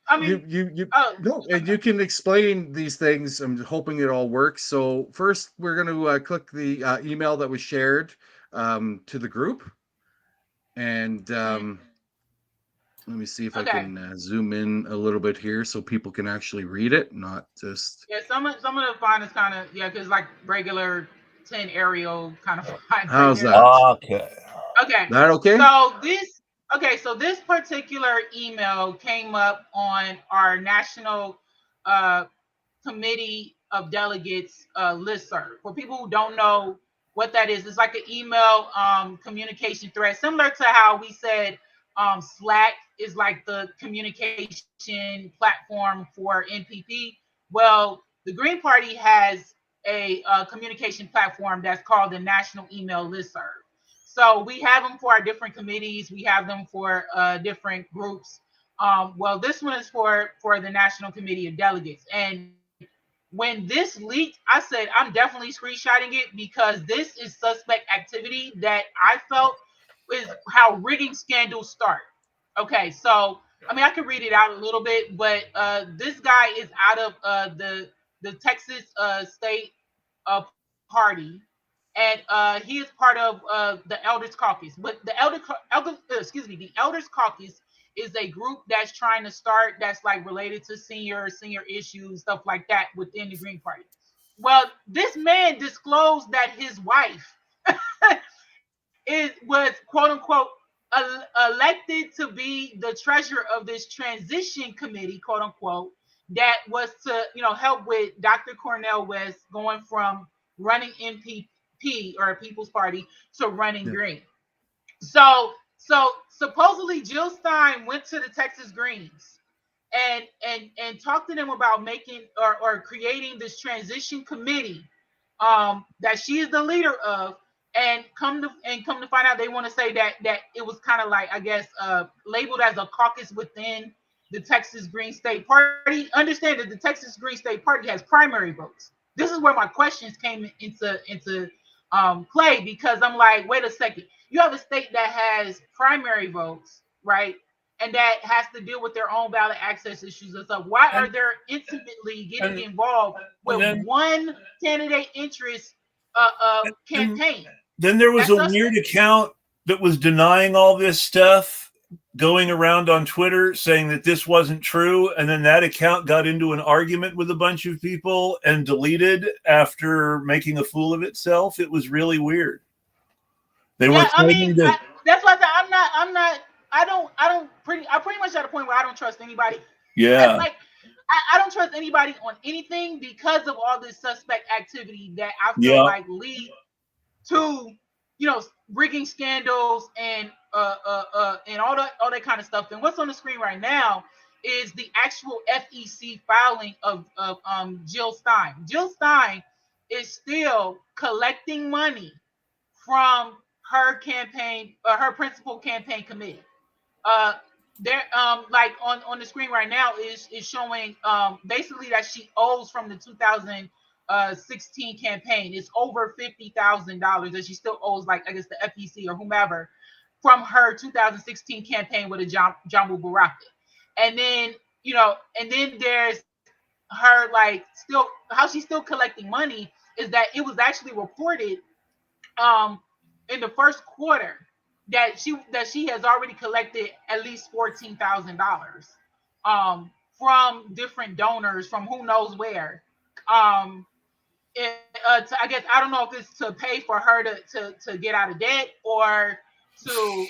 I mean, you can explain these things. I'm hoping it all works. So first, we're going to click the email that was shared to the group, and let me see if I can zoom in a little bit here so people can actually read it, not just. Yeah, some of the font is kind of because like regular 10 Arial kind of font. How's that? Okay. That okay? So this particular email came up on our National Committee of Delegates listserv. For people who don't know what that is, it's like an email communication thread, similar to how we said Slack is like the communication platform for NPP. Well, the Green Party has a communication platform that's called the National Email Listserv. So we have them for our different committees. We have them for different groups. Well, this one is for the National Committee of Delegates. And when this leaked, I said, I'm definitely screenshotting it because this is suspect activity that I felt is how rigging scandals start. Okay, so I mean, I could read it out a little bit, but this guy is out of the Texas State Party, and he is part of the Elders Caucus. But the Elders Caucus is a group that's trying to start that's like related to senior issues, stuff like that within the Green Party. Well, this man disclosed that his wife was quote unquote elected to be the treasurer of this transition committee, quote unquote, that was to help with Dr. Cornel West going from running MPP or People's Party to running Green. So supposedly Jill Stein went to the Texas Greens and talked to them about making or creating this transition committee that she is the leader of. And come to find out, they want to say that it was kind of like, I guess, labeled as a caucus within the Texas Green State Party. Understand that the Texas Green State Party has primary votes. This is where my questions came into play, because I'm like, wait a second, you have a state that has primary votes, right? And that has to deal with their own ballot access issues and stuff. Why are they intimately getting involved with one candidate interest campaign? Then there was a weird account that was denying all this stuff going around on Twitter saying that this wasn't true. And then that account got into an argument with a bunch of people and deleted after making a fool of itself. It was really weird. They were claiming that. That's why I pretty much at a point where I don't trust anybody. Yeah. Like, I don't trust anybody on anything because of all this suspect activity that I feel like lead to, rigging scandals and all that kind of stuff. And what's on the screen right now is the actual FEC filing of Jill Stein. Jill Stein is still collecting money from her campaign, her principal campaign committee. There, like on the screen right now is showing basically that she owes from the 2016 campaign. It's over $50,000 that she still owes, like, I guess the FEC or whomever, from her 2016 campaign with a Jambu Baraka. And then, and then there's her, like, still how she's still collecting money is that it was actually reported in the first quarter that she has already collected at least $14,000 from different donors from who knows where. I guess I don't know if it's to pay for her to get out of debt, or to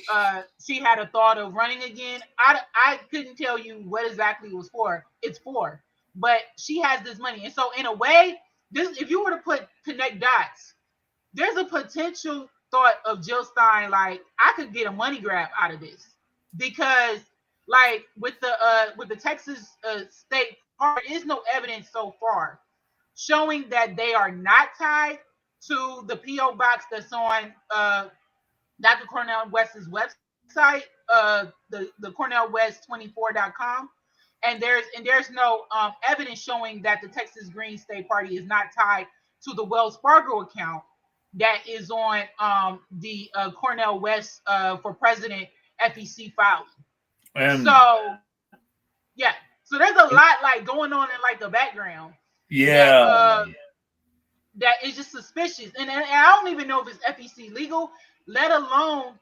she had a thought of running again. I couldn't tell you what exactly it was for. It's for, but she has this money, and so in a way, this, if you were to connect dots, there's a potential thought of Jill Stein, like, I could get a money grab out of this, because, like, with the Texas state part, there is no evidence so far showing that they are not tied to the PO box that's on Dr. Cornel West's website, the CornelWest24.com, and there's no evidence showing that the Texas Green State Party is not tied to the Wells Fargo account that is on the Cornel West for President FEC filing. And so, yeah, so there's a lot, like, going on in, like, the background. Yeah, that is just suspicious, and I don't even know if it's FEC legal, let alone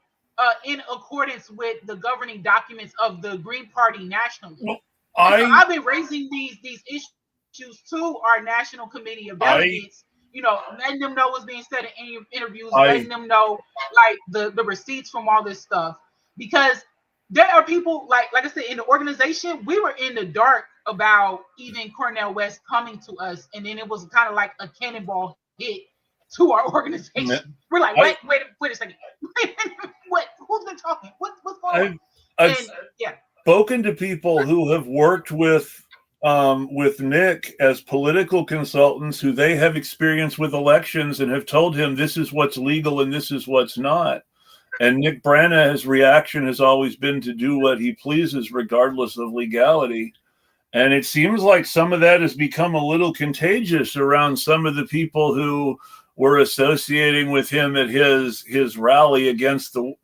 in accordance with the governing documents of the Green Party nationally. Well, I've been raising these issues to our National Committee of Delegates. Letting them know what's being said in interviews, letting them know, like, the receipts from all this stuff. Because there are people, like I said, in the organization, we were in the dark about even Cornel West coming to us, and then it was kind of like a cannonball hit to our organization. We're like, wait a second. What? Who's been talking? What's going on? I've spoken to people who have worked with Nick as political consultants, who they have experience with elections and have told him this is what's legal and this is what's not. And Nick Branagh's reaction has always been to do what he pleases, regardless of legality. And it seems like some of that has become a little contagious around some of the people who were associating with him at his rally against the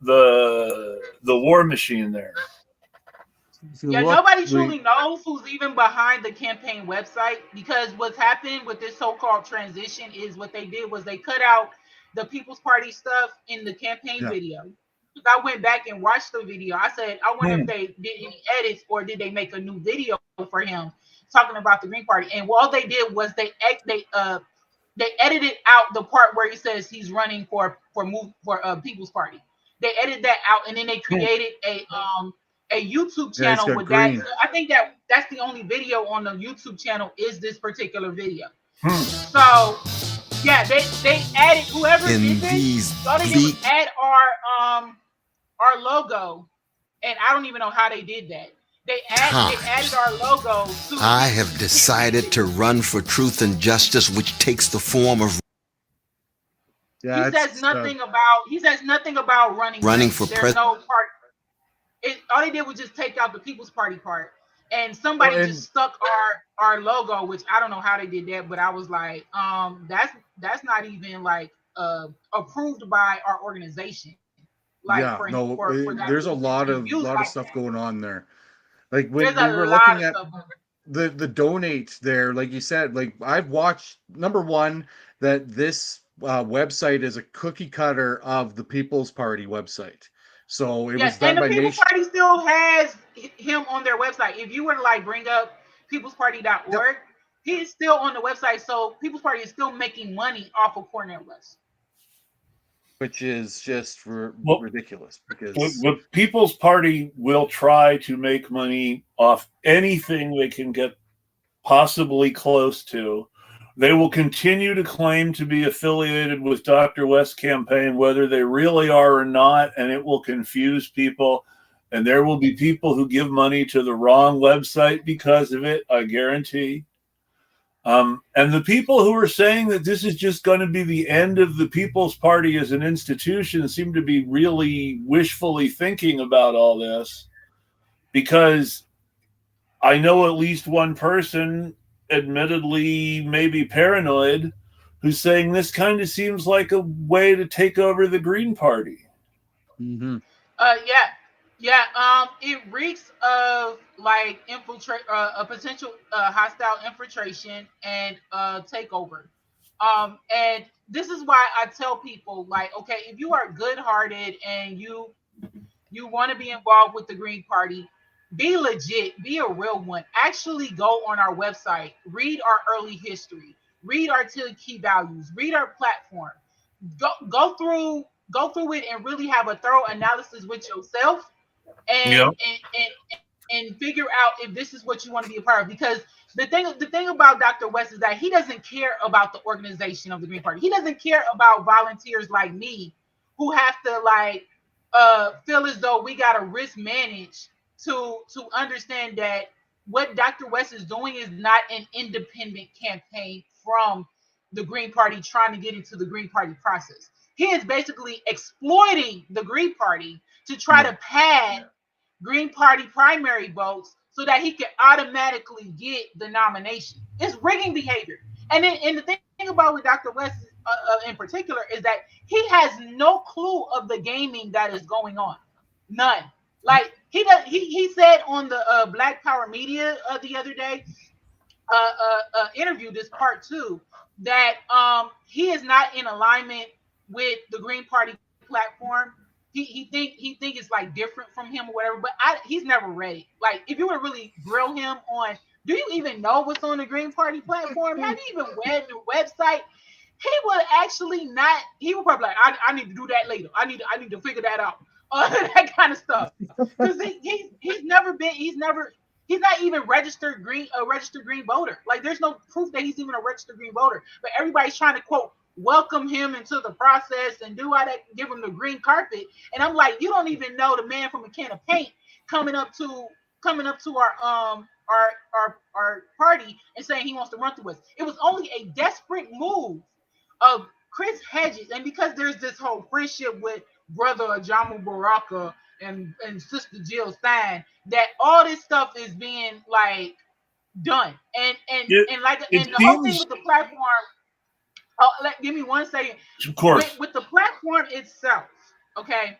war machine there. Nobody truly knows who's even behind the campaign website, because what's happened with this so-called transition is what they did was they cut out the People's Party stuff in the campaign video. I went back and watched the video. I said, I wonder if they did any edits, or did they make a new video for him talking about the Green Party. And all they did was they edited out the part where he says he's running for People's Party. They edited that out, and then they created a YouTube channel with that. So I think that's the only video on the YouTube channel is this particular video. So yeah, they added whoever did this. All they did was add our logo, and I don't even know how they did that. They added our logo to I have decided to run for truth and justice, which takes the form of he says nothing about running for president. No part. All they did was just take out the People's Party part, and somebody just stuck our logo, which I don't know how they did that, but I was like, that's not even like approved by our organization. Like Yeah, for no, for that there's a to be used lot of like stuff that. going on there. Like There's when we a were lot looking of at stuff. the donate there, like you said, like I've watched number one that this website is a cookie cutter of the People's Party website. So it Yes, was and done the by People's nation. Party still has him on their website. If you were to like bring up Yep, peoplesparty.org, he is still on the website. So People's Party is still making money off of Cornel West. which is just Well, ridiculous because the People's Party will try to make money off anything they can get possibly close to. They will continue to claim to be affiliated with Dr. West's campaign, whether they really are or not, and it will confuse people. And there will be people who give money to the wrong website because of it, I guarantee. And the people who are saying that this is just going to be the end of the People's Party as an institution seem to be really wishfully thinking about all this, because I know at least one person, admittedly maybe paranoid, who's saying this kind of seems like a way to take over the Green Party. Mhm. Yeah, yeah. It reeks of like infiltrate, a potential hostile infiltration and takeover. And this is why I tell people like, okay, if you are good-hearted and you want to be involved with the Green Party, be legit, be a real one. Actually, go on our website, read our early history, read our key values, read our platform, go through it and really have a thorough analysis with yourself and Yeah. and figure out if this is what you want to be a part of. Because the thing about Dr. West is that he doesn't care about the organization of the Green Party. He doesn't care about volunteers like me who have to like feel as though we gotta risk manage to understand that what Dr. West is doing is not an independent campaign from the Green Party trying to get into the Green Party process. He is basically exploiting the Green Party to try Yeah. to pad Green Party primary votes so that he can automatically get the nomination. It's rigging behavior. And the thing about with Dr. West in particular is that he has no clue of the gaming that is going on. None. Like he does. He said on the Black Power Media the other day, interview, this part two, that he is not in alignment with the Green Party platform. He think it's like different from him or whatever. But he's never read it. Like if you were to really grill him on, do you even know what's on the Green Party platform? Have you even read the website? He would actually not. He would probably like, I need to do that later. I need to figure that out. That kind of stuff. Because he's never been. He's not even registered green voter. Like there's no proof that he's even a registered green voter. But everybody's trying to quote welcome him into the process and do all that, give him the green carpet. And I'm like, you don't even know the man from a can of paint coming up to our party and saying he wants to run through us. It was only a desperate move of Chris Hedges, and because there's this whole friendship with brother Ajamu Baraka and sister Jill Stein, that all this stuff is being like done. It, And like it and the whole thing seems, with the platform. Oh, give me 1 second. of With course. with the platform itself, okay.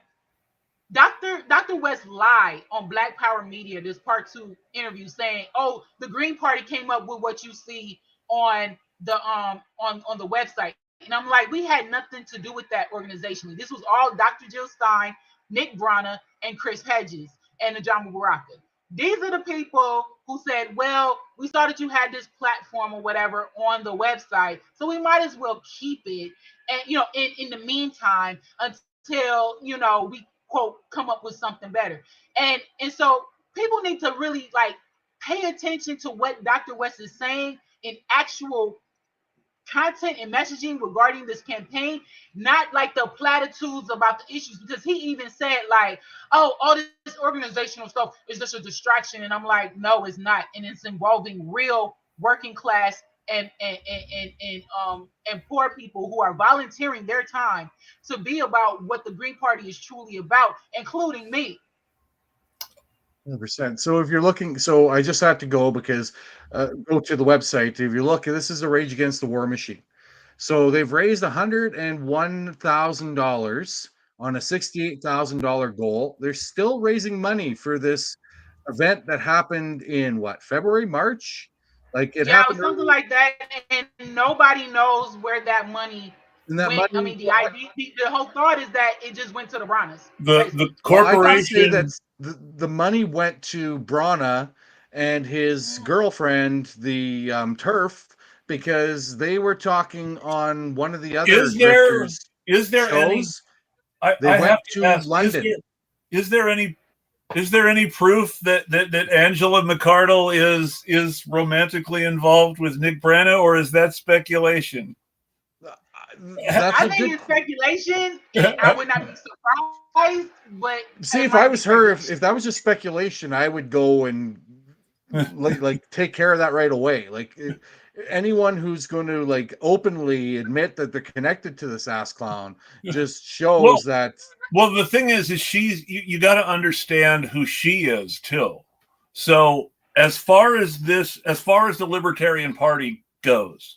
Dr. West lied on Black Power Media, this part two interview, saying, "Oh, the Green Party came up with what you see on on the website." And I'm like, we had nothing to do with that organization. This was all Dr. Jill Stein, Nick Brana, and Chris Hedges and Najamu Baraka. These are the people who said, "Well, we saw that you had this platform or whatever on the website, so we might as well keep it." And in the meantime, until we quote come up with something better. And so people need to really like pay attention to what Dr. West is saying in actual content and messaging regarding this campaign, not like the platitudes about the issues, because he even said like, "Oh, all this organizational stuff is just a distraction." And I'm like, no, it's not. And it's involving real working class and poor people who are volunteering their time to be about what the Green Party is truly about, including me. 100%. So if you're looking, so I just had to go because go to the website. If you look, this is the Rage Against the War Machine. So they've raised $101,000 on a $68,000 goal. They're still raising money for this event that happened in what, February, March? Like it Yeah, or happened something early, like that, and nobody knows where that money and that went. I money. mean, the whole thought is that it just went to the Brownies, The basically. Well, I can say that corporation. the money went to Brana and his girlfriend, the Turf, because they were talking on one of the other Is there grifters is there any? shows. I, They I have went to to ask. London. Is there any is there any proof that Angela McArdle is romantically involved with Nick Branagh, or is that speculation? That's I a think good. it's speculation, and I would not be surprised, but See, it if I might be was her, speculation. if that was just speculation, I would go and like take care of that right away. Like anyone who's going to like openly admit that they're connected to this ass clown just well, shows that. well, the thing is you got to understand who she is too. So as far as the Libertarian Party goes,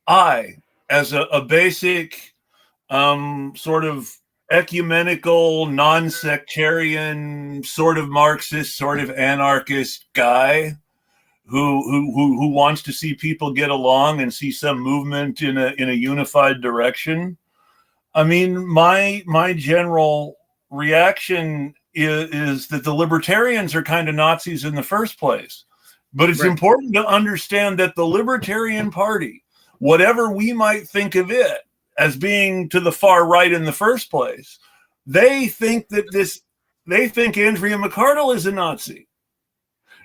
I, as a basic sort of ecumenical, non-sectarian, sort of Marxist, sort of anarchist guy who wants to see people get along and see some movement in a unified direction. I mean, my general reaction is that the libertarians are kind of Nazis in the first place. But it's Right. important to understand that the Libertarian Party, whatever we might think of it as being to the far right in the first place, they think Andrea McArdle is a Nazi.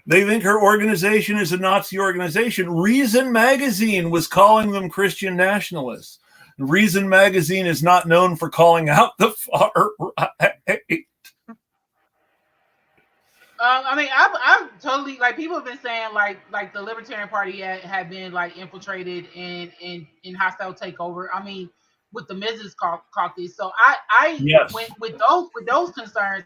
They think her organization is a Nazi organization. Reason magazine was calling them Christian nationalists. Reason magazine is not known for calling out the far right. I mean, I've totally like people have been saying like the Libertarian Party had been like infiltrated in hostile takeover. I mean, with the Mrs. Caucus. So I Yes. went with those concerns.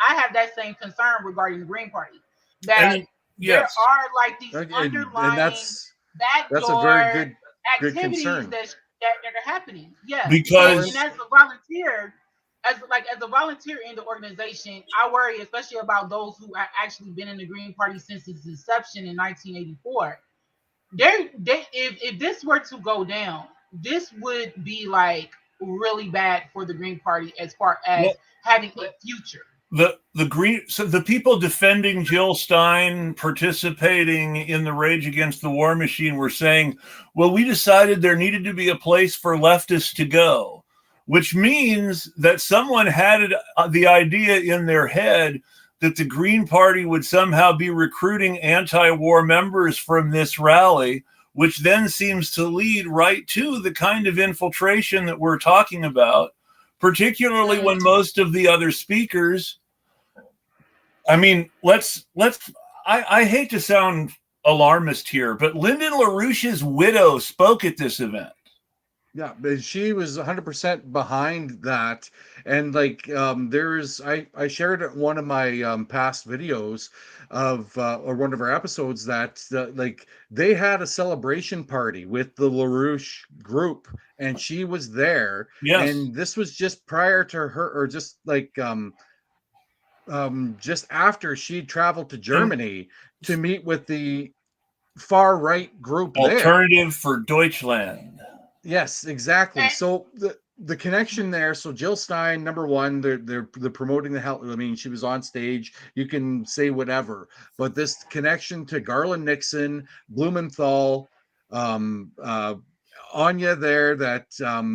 I have that same concern regarding the Green Party that And there yes. are like these And underlying that's a very backdoor good activities concern. that are happening. Yeah, and Because as a volunteer, as a volunteer in the organization, I worry especially about those who have actually been in the Green Party since its inception in 1984. If this were to go down, this would be like really bad for the Green Party as far as well, having a future. the people defending Jill Stein participating in the Rage Against the War Machine were saying, well, we decided there needed to be a place for leftists to go, which means that someone had the idea in their head that the Green Party would somehow be recruiting anti-war members from this rally, which then seems to lead right to the kind of infiltration that we're talking about, particularly when most of the other speakers, I mean, I hate to sound alarmist here, but Lyndon LaRouche's widow spoke at this event. Yeah, but she was 100% behind that. And like I shared it in one of my past videos of or one of our episodes that like they had a celebration party with the LaRouche group and she was there, Yes. and this was just prior to her, or just like just after she traveled to Germany to meet with the far right group there. Alternative for Deutschland. Yes, exactly. So the connection there. So Jill Stein, number one, they're promoting the hell. I mean, she was on stage. You can say whatever, but this connection to Garland Nixon, Blumenthal, Anya there.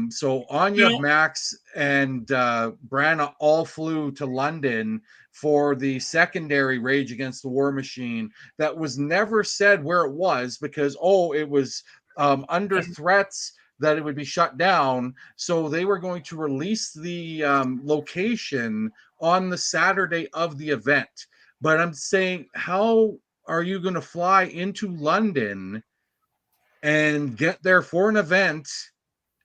So Anya, Yeah. Max, and Branna all flew to London for the secondary Rage Against the War Machine. That was never said where it was because it was under threats that it would be shut down. So they were going to release the location on the Saturday of the event. But I'm saying, how are you going to fly into London and get there for an event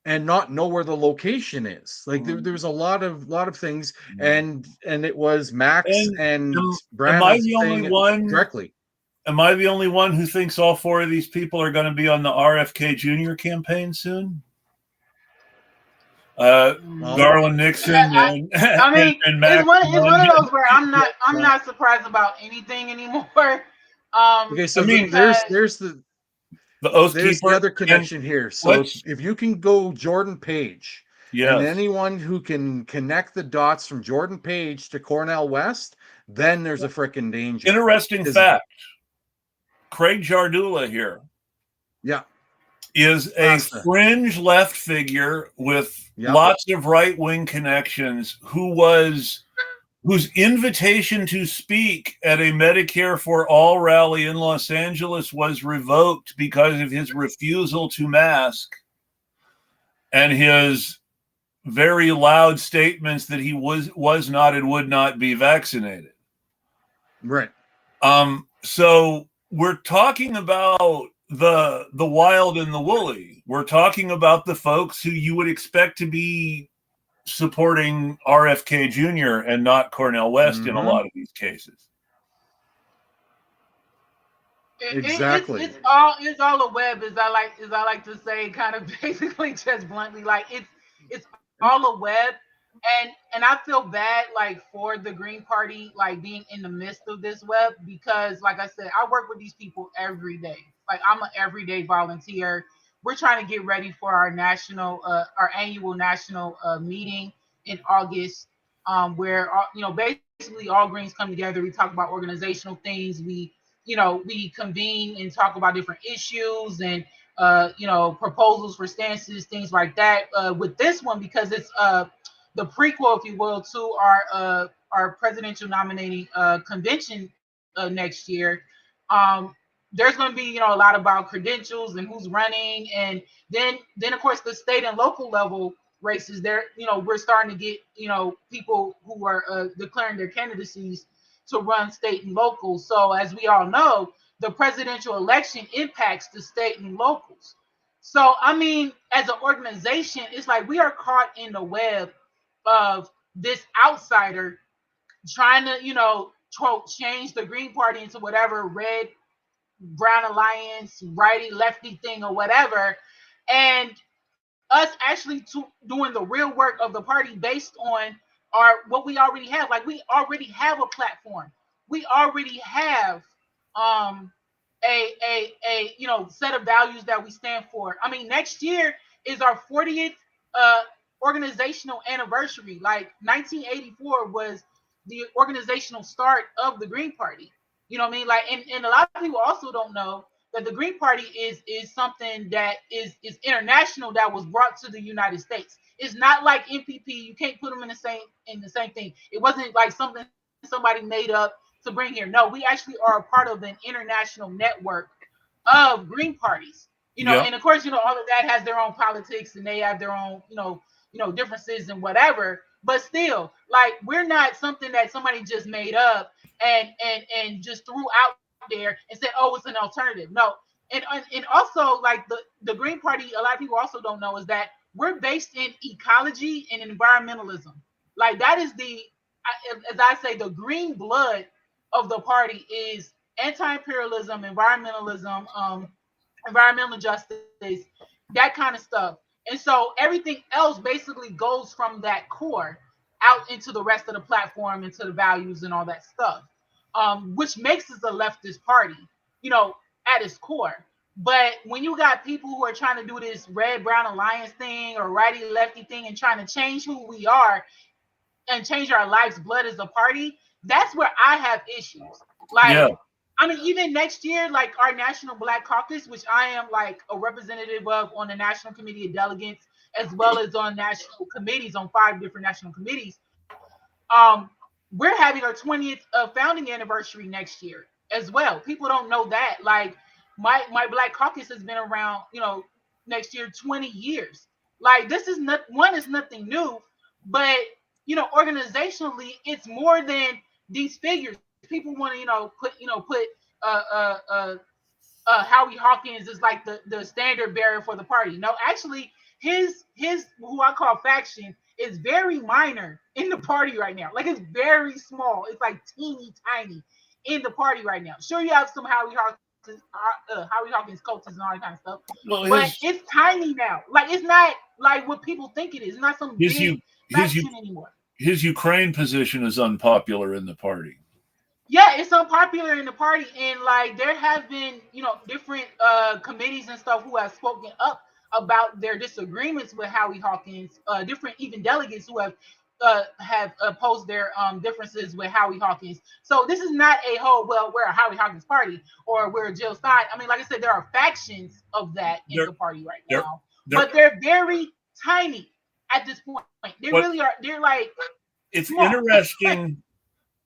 and not know where the location is? Like there's a lot of things, and it was Max and am I Brandon the only saying it one directly. Am I the only one who thinks all four of these people are going to be on the RFK Jr. campaign soon? Garland Nixon and I mean, and it's Max. one of those where I'm not surprised about anything anymore. Okay, so I mean, there's the Oath there's the Keeper other connection here. So if you can go Jordan Page, and yes, anyone who can connect the dots from Jordan Page to Cornell West, then there's a freaking danger. interesting fact. Craig Jardula here Yeah. is a fringe left figure with lots of right-wing connections whose invitation to speak at a Medicare for All rally in Los Angeles was revoked because of his refusal to mask and his very loud statements that he was not and would not be vaccinated. Right. So we're talking about the wild and the woolly. We're talking about the folks who you would expect to be supporting RFK Jr. and not Cornell West in a lot of these cases. Exactly. It's all a web, as I like to say, kind of basically just bluntly, like it's all a web. And I feel bad like for the Green Party like being in the midst of this web, because like I said, I work with these people every day. Like I'm an everyday volunteer. We're trying to get ready for our annual national meeting in August, where basically all Greens come together. We talk about organizational things. We convene and talk about different issues and proposals for stances, things like that. With this one, because it's the prequel, if you will, to our presidential nominating convention next year. There's going to be a lot about credentials and who's running, and then of course the state and local level races. There, we're starting to get people who are declaring their candidacies to run state and local. So as we all know, the presidential election impacts the state and locals. So I mean, as an organization, it's like we are caught in the web of this outsider trying to, change the Green Party into whatever red, brown alliance, righty, lefty thing or whatever. And us actually doing the real work of the party based on what we already have. Like we already have a platform. We already have a set of values that we stand for. I mean, next year is our 40th organizational anniversary. Like 1984 was the organizational start of the Green Party. You know what I mean? Like, and a lot of people also don't know that the Green Party is something that is international, that was brought to the United States. It's not like MPP. You can't put them in the same thing. It wasn't like something somebody made up to bring here. No, we actually are a part of an international network of Green parties. And of course, all of that has their own politics and they have their own, differences and whatever. But still, like, we're not something that somebody just made up and just threw out there and said, oh, it's an alternative. No. And also, like, the Green Party, a lot of people also don't know, is that we're based in ecology and environmentalism. Like, that is as I say, the green blood of the party is anti-imperialism, environmentalism, environmental justice, that kind of stuff. And so everything else basically goes from that core out into the rest of the platform, into the values and all that stuff, which makes us a leftist party, at its core. But when you got people who are trying to do this red brown alliance thing or righty lefty thing and trying to change who we are and change our life's blood as a party, that's where I have issues. Like, I mean, even next year, like our National Black Caucus, which I am like a representative of on the National Committee of Delegates, as well as on national committees, on 5 different national committees. We're having our 20th founding anniversary next year as well. People don't know that. Like, my Black Caucus has been around, next year 20 years. Like, this is nothing new, but organizationally, it's more than these figures. People want to, put Howie Hawkins is like the standard bearer for the party. No, actually, his who I call faction is very minor in the party right now. Like, it's very small. It's like teeny tiny in the party right now. Sure, you have some Howie Hawkins Howie Hawkins cultists and all that kind of stuff. Well, But it's tiny now. Like it's not like what people think it is. It's not some big faction anymore. His Ukraine position is unpopular in the party. Yeah, it's unpopular in the party, and like there have been, different committees and stuff who have spoken up about their disagreements with Howie Hawkins. Different even delegates who have opposed their differences with Howie Hawkins. So this is not a whole we're a Howie Hawkins party or we're Jill Stein. I mean, like I said, there are factions of that in the party right now, but they're very tiny at this point. They really are. They're like it's small. Interesting.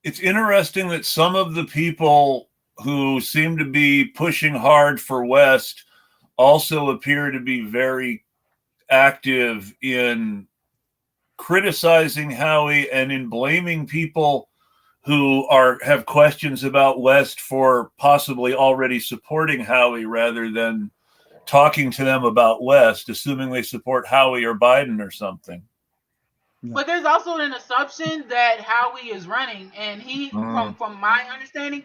It's interesting that some of the people who seem to be pushing hard for West also appear to be very active in criticizing Howie and in blaming people who have questions about West for possibly already supporting Howie rather than talking to them about West, assuming they support Howie or Biden or something. But there's also an assumption that Howie is running, and he, from my understanding,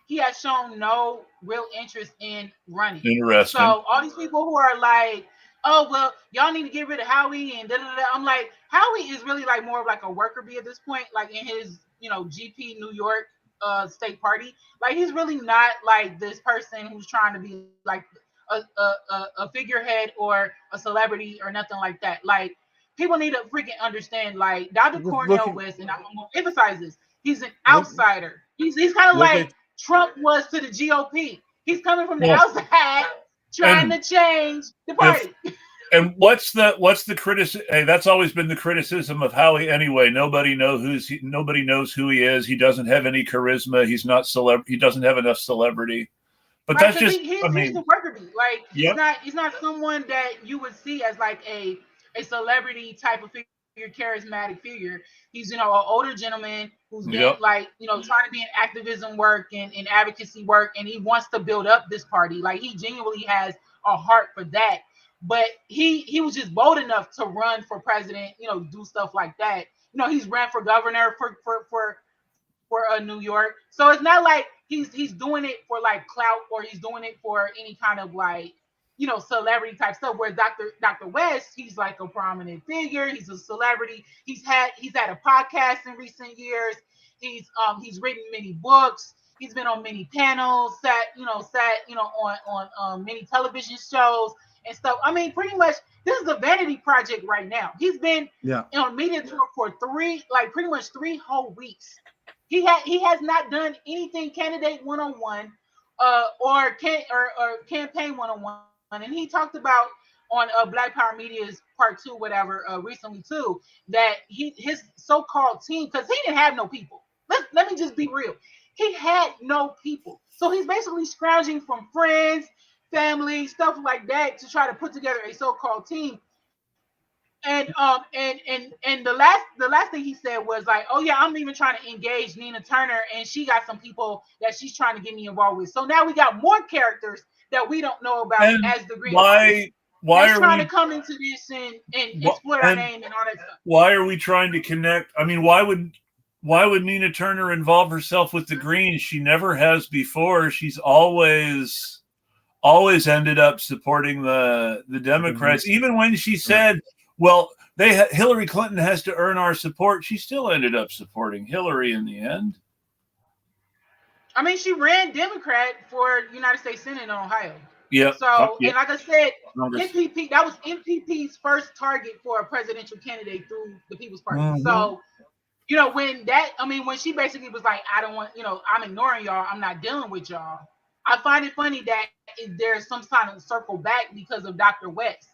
he has shown no real interest in running. Interesting. So all these people who are like, "Oh well, y'all need to get rid of Howie," and da da da. I'm like, Howie is really like more of like a worker bee at this point, like in his GP New York state party. Like he's really not like this person who's trying to be like a figurehead or a celebrity or nothing like that. Like people need to freaking understand, like Dr. Cornel West, and I'm going to emphasize this, he's an outsider. He's kind of like Trump was to the GOP. He's coming from the outside, trying to change the party. And what's the criticism? Hey, that's always been the criticism of Howie anyway. Nobody knows who he is. He doesn't have any charisma. He's not he doesn't have enough celebrity. But that's just he's the worker bee. Like he's not someone that you would see as like a celebrity type of figure, charismatic figure. He's an older gentleman who's been like trying to be in activism work and in advocacy work, and he wants to build up this party. Like he genuinely has a heart for that. But he was just bold enough to run for president, do stuff like that. He's ran for governor for New York. So it's not like he's doing it for like clout or he's doing it for any kind of like celebrity type stuff. Where Dr. West, he's like a prominent figure. He's a celebrity. He's had a podcast in recent years. He's written many books. He's been on many panels, sat on many television shows and stuff. I mean, pretty much this is a vanity project right now. He's been on media tour for pretty much 3 whole weeks. He has not done anything candidate 101 or campaign 101. And he talked about on Black Power Media's part 2, whatever, recently too, that his so-called team, because he didn't have no people. Let me just be real. He had no people. So he's basically scrounging from friends, family, stuff like that to try to put together a so-called team. And the last thing he said was like, "Oh yeah, I'm even trying to engage Nina Turner, and she got some people that she's trying to get me involved with." So now we got more characters that we don't know about as the Green Party. Why are trying to come into this and exploit our name and all that stuff? Why are we trying to connect? I mean, why would Nina Turner involve herself with the Greens? She never has before. She's always ended up supporting the Democrats. Even when she said, well, Hillary Clinton has to earn our support, she still ended up supporting Hillary in the end. I mean, she ran Democrat for United States Senate in Ohio. Yeah. So, and like I said, MPP, that was MPP's first target for a presidential candidate through the People's Party. Mm-hmm. So, when she basically was like, I don't want, I'm ignoring y'all, I'm not dealing with y'all. I find it funny that there's some kind of circle back because of Dr. West.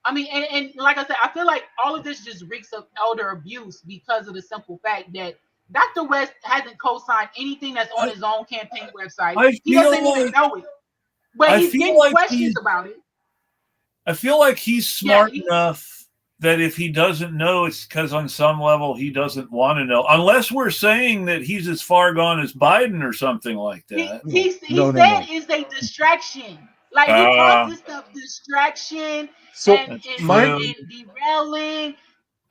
I mean, and like I said, I feel like all of this just reeks of elder abuse because of the simple fact that Dr. West hasn't co-signed anything that's on his own campaign website. He doesn't even know it. But he's getting questions about it. I feel like he's smart enough that if he doesn't know, it's because on some level he doesn't want to know. Unless we're saying that he's as far gone as Biden or something like that. He said it's a distraction. Like he calls this stuff distraction and derailing.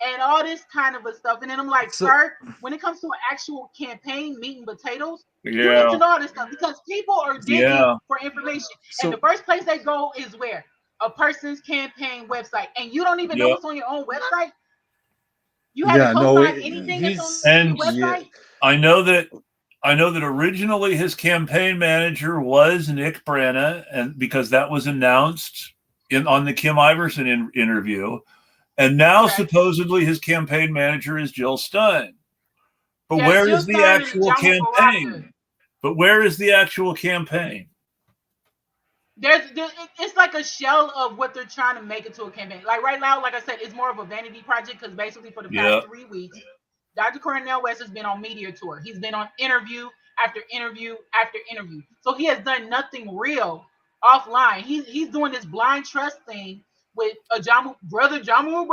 and all this kind of a stuff. And then I'm like, So sir, when it comes to an actual campaign, meat and potatoes, you need Yeah. to know all this stuff because people are digging Yeah. for information. And the so first place they go is where? A person's campaign website. And you don't even know Yeah. what's on your own website. You haven't yeah, no, co-signed anything that's on he's your And yeah. website. I know that originally his campaign manager was Nick Branna, and because that was announced on the Kim Iverson interview, and now Okay. supposedly his campaign manager is Jill Stein. But Yeah, where Jill is the Stein and actual John Baraka. campaign? But where is the actual campaign? It's like a shell of what they're trying to make it to a campaign. Like right now, like I said, it's more of a vanity project because basically for the Yeah. past 3 weeks, Dr. Cornel West has been on media tour. He's been on interview after interview after interview. So he has done nothing real offline. He's doing this blind trust thing with brother Jamu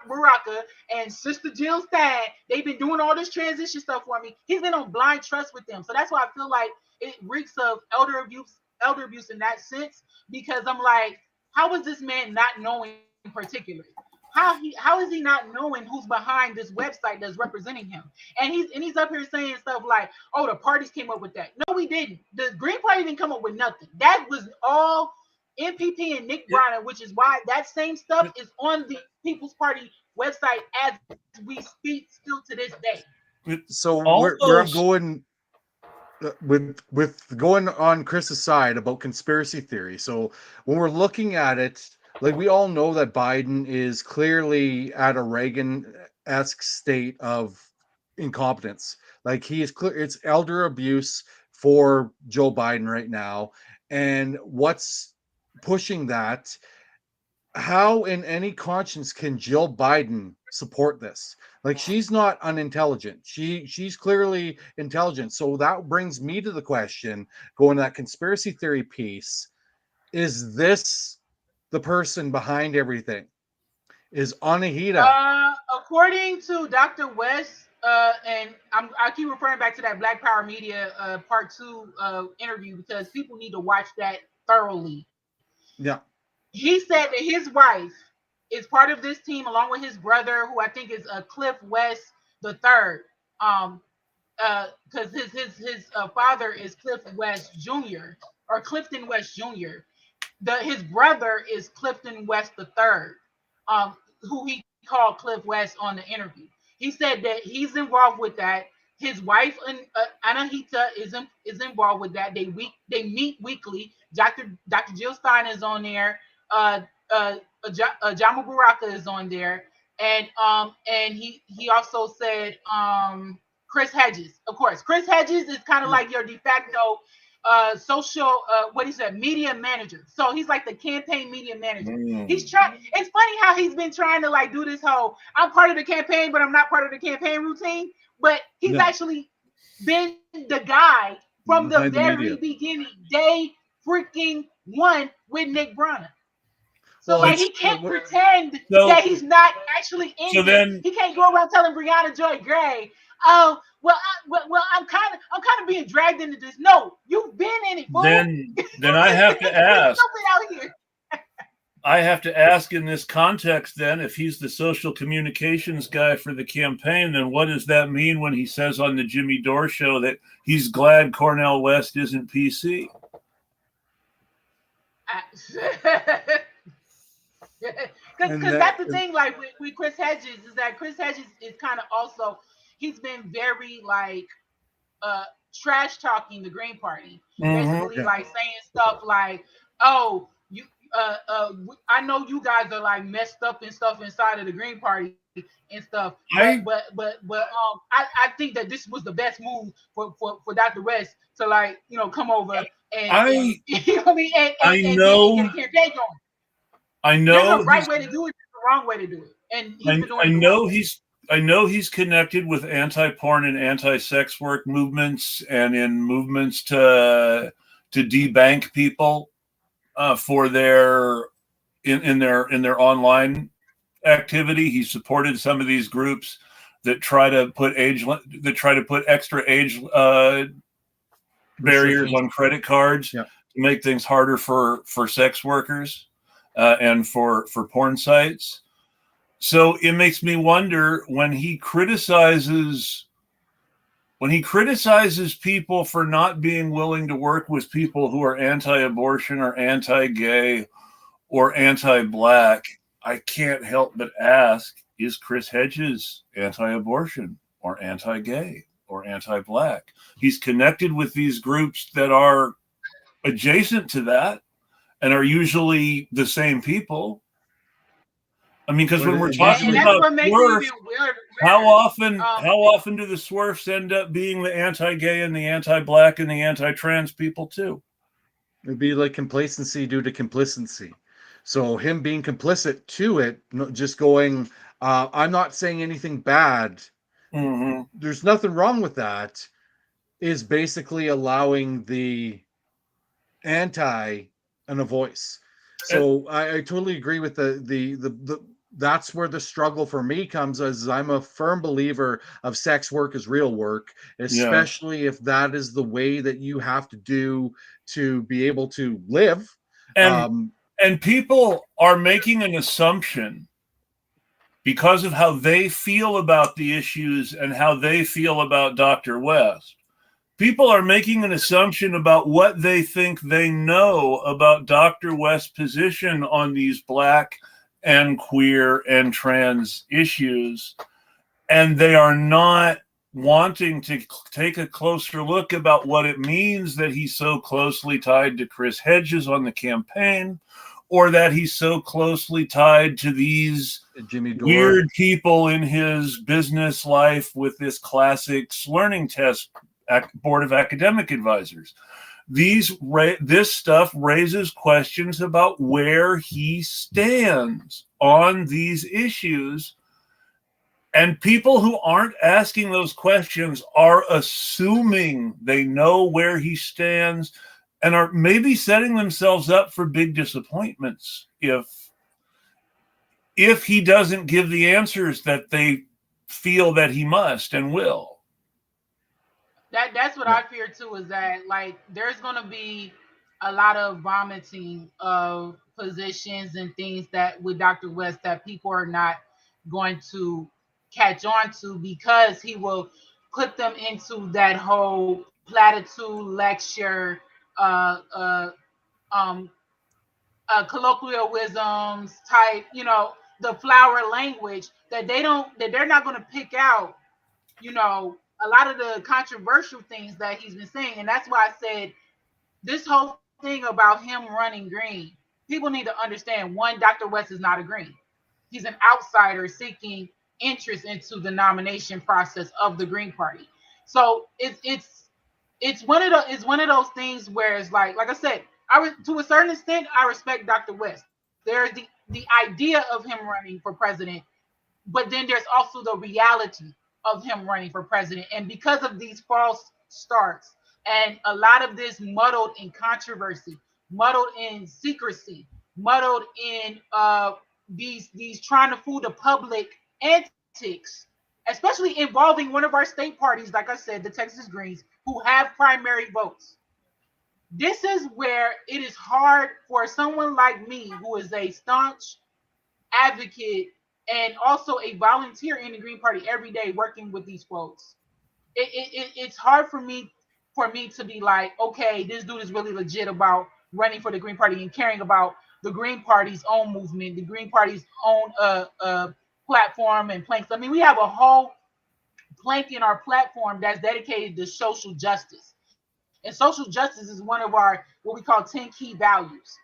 Baraka and sister Jill Stein. They've been doing all this transition stuff for me. He's been on blind trust with them. So that's why I feel like it reeks of elder abuse in that sense, because I'm like, how is this man not knowing particularly? How is he not knowing who's behind this website that's representing him? And he's up here saying stuff like, "Oh, the parties came up with that." No, we didn't. The Green Party didn't come up with nothing. That was all MPP and Nick Bronner, which is why that same stuff is on the People's Party website as we speak still to this day. So All where I'm those going with going on Chris's side about conspiracy theory. So when we're looking at it, like we all know that Biden is clearly at a Reagan-esque state of incompetence. Like he is clear, it's elder abuse for Joe Biden right now. And what's pushing that? How in any conscience can Jill Biden support this? Like she's not unintelligent. She's clearly intelligent. So that brings me to the question, going to that conspiracy theory piece, is this the person behind everything? Is Anahita? According to Dr. West, and I keep referring back to that Black Power Media part 2 interview because people need to watch that thoroughly. Yeah. He said that his wife is part of this team along with his brother, who I think is Cliff West the third. Because his father is Cliff West Jr. or Clifton West Jr. His brother is Clifton West the third, who he called Cliff West on the interview. He said that he's involved with that. His wife Anahita is involved with that. They meet weekly. Dr. Jill Stein is on there. Jamal Baraka is on there, and he also said Chris Hedges. Of course, Chris Hedges is kind of like your de facto social what is that media manager. So he's like the campaign media manager. He's trying. It's funny how he's been trying to like do this whole I'm part of the campaign, but I'm not part of the campaign routine. But he's actually been the guy from the very beginning, day freaking one with Nick Bronner. So like he can't pretend that he's not actually in this. He can't go around telling Breonna Joy Gray, "Oh, well, I'm kind of being dragged into this." No, you've been in it, fool. Then I have to ask. Out here. I have to ask in this context then, if he's the social communications guy for the campaign, then what does that mean when he says on the Jimmy Dore show that he's glad Cornel West isn't PC? Because that's the thing, like with Chris Hedges, is that Chris Hedges is kind of also, he's been very like trash talking the Green Party, basically like saying stuff like, "Oh, you I know you guys are like messed up and stuff inside of the Green Party and stuff, but I think that this was the best move for Dr. West to like come over and you know what I mean, and get a campaign going. I know there's a right way to do it, there's a wrong way to do it, and he's been doing it. I know he's connected with anti-porn and anti-sex work movements, and in movements to debank people for their in their online activity. He supported some of these groups that try to put extra age barriers on credit cards to make things harder for sex workers and for porn sites. So it makes me wonder when he criticizes people for not being willing to work with people who are anti-abortion or anti-gay or anti-black, I can't help but ask, is Chris Hedges anti-abortion or anti-gay or anti-black? He's connected with these groups that are adjacent to that and are usually the same people. I mean, because when we're talking and that's about what makes it Swerve, even weird. how often do the Swerfs end up being the anti-gay and the anti-black and the anti-trans people too? It'd be like complacency due to complicity. So him being complicit to it, just going, I'm not saying anything bad. Mm-hmm. There's nothing wrong with that. Is basically allowing the anti and a voice. So I totally agree with the that's where the struggle for me comes, as I'm a firm believer of sex work is real work, especially if that is the way that you have to do to be able to live. And people are making an assumption because of how they feel about the issues and how they feel about Dr. West. People are making an assumption about what they think they know about Dr. West's position on these black and queer and trans issues, and they are not wanting to take a closer look about what it means that he's so closely tied to Chris Hedges on the campaign, or that he's so closely tied to these weird people in his business life with this classics learning test board of academic advisors. This stuff raises questions about where he stands on these issues. And people who aren't asking those questions are assuming they know where he stands and are maybe setting themselves up for big disappointments if he doesn't give the answers that they feel that he must and will. That's what I fear too, is that like there's gonna be a lot of vomiting of positions and things that with Dr. West that people are not going to catch on to, because he will put them into that whole platitude lecture, uh, uh, um, colloquialisms type, the flower language that they're not going to pick out, a lot of the controversial things that he's been saying. And that's why I said this whole thing about him running green, people need to understand, one, Dr. West is not a green. He's an outsider seeking interest into the nomination process of the Green Party. So it's one of those things where it's like I said, to a certain extent, I respect Dr. West. There's the idea of him running for president, but then there's also the reality of him running for president. And because of these false starts and a lot of this muddled in controversy, muddled in secrecy, muddled in these trying to fool the public antics, especially involving one of our state parties, like I said, the Texas Greens, who have primary votes. This is where it is hard for someone like me, who is a staunch advocate and also a volunteer in the Green Party every day working with these folks. It's hard for me to be like, okay, this dude is really legit about running for the Green Party and caring about the Green Party's own movement, the Green Party's own platform and planks. I mean, we have a whole plank in our platform that's dedicated to social justice. And social justice is one of our what we call 10 key values.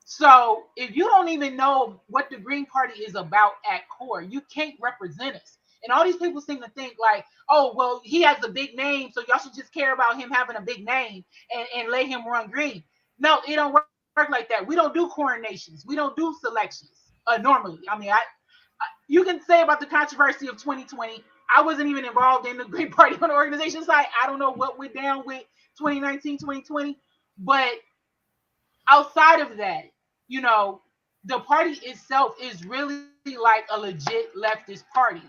So if you don't even know what the Green Party is about at core, you can't represent us. And all these people seem to think like, oh, well, he has a big name, so y'all should just care about him having a big name and let him run green. No, it don't work like that. We don't do coronations. We don't do selections normally. I mean, you can say about the controversy of 2020, I wasn't even involved in the Green Party on the organization side. I don't know what went down with 2019, 2020. But outside of that, the party itself is really like a legit leftist party.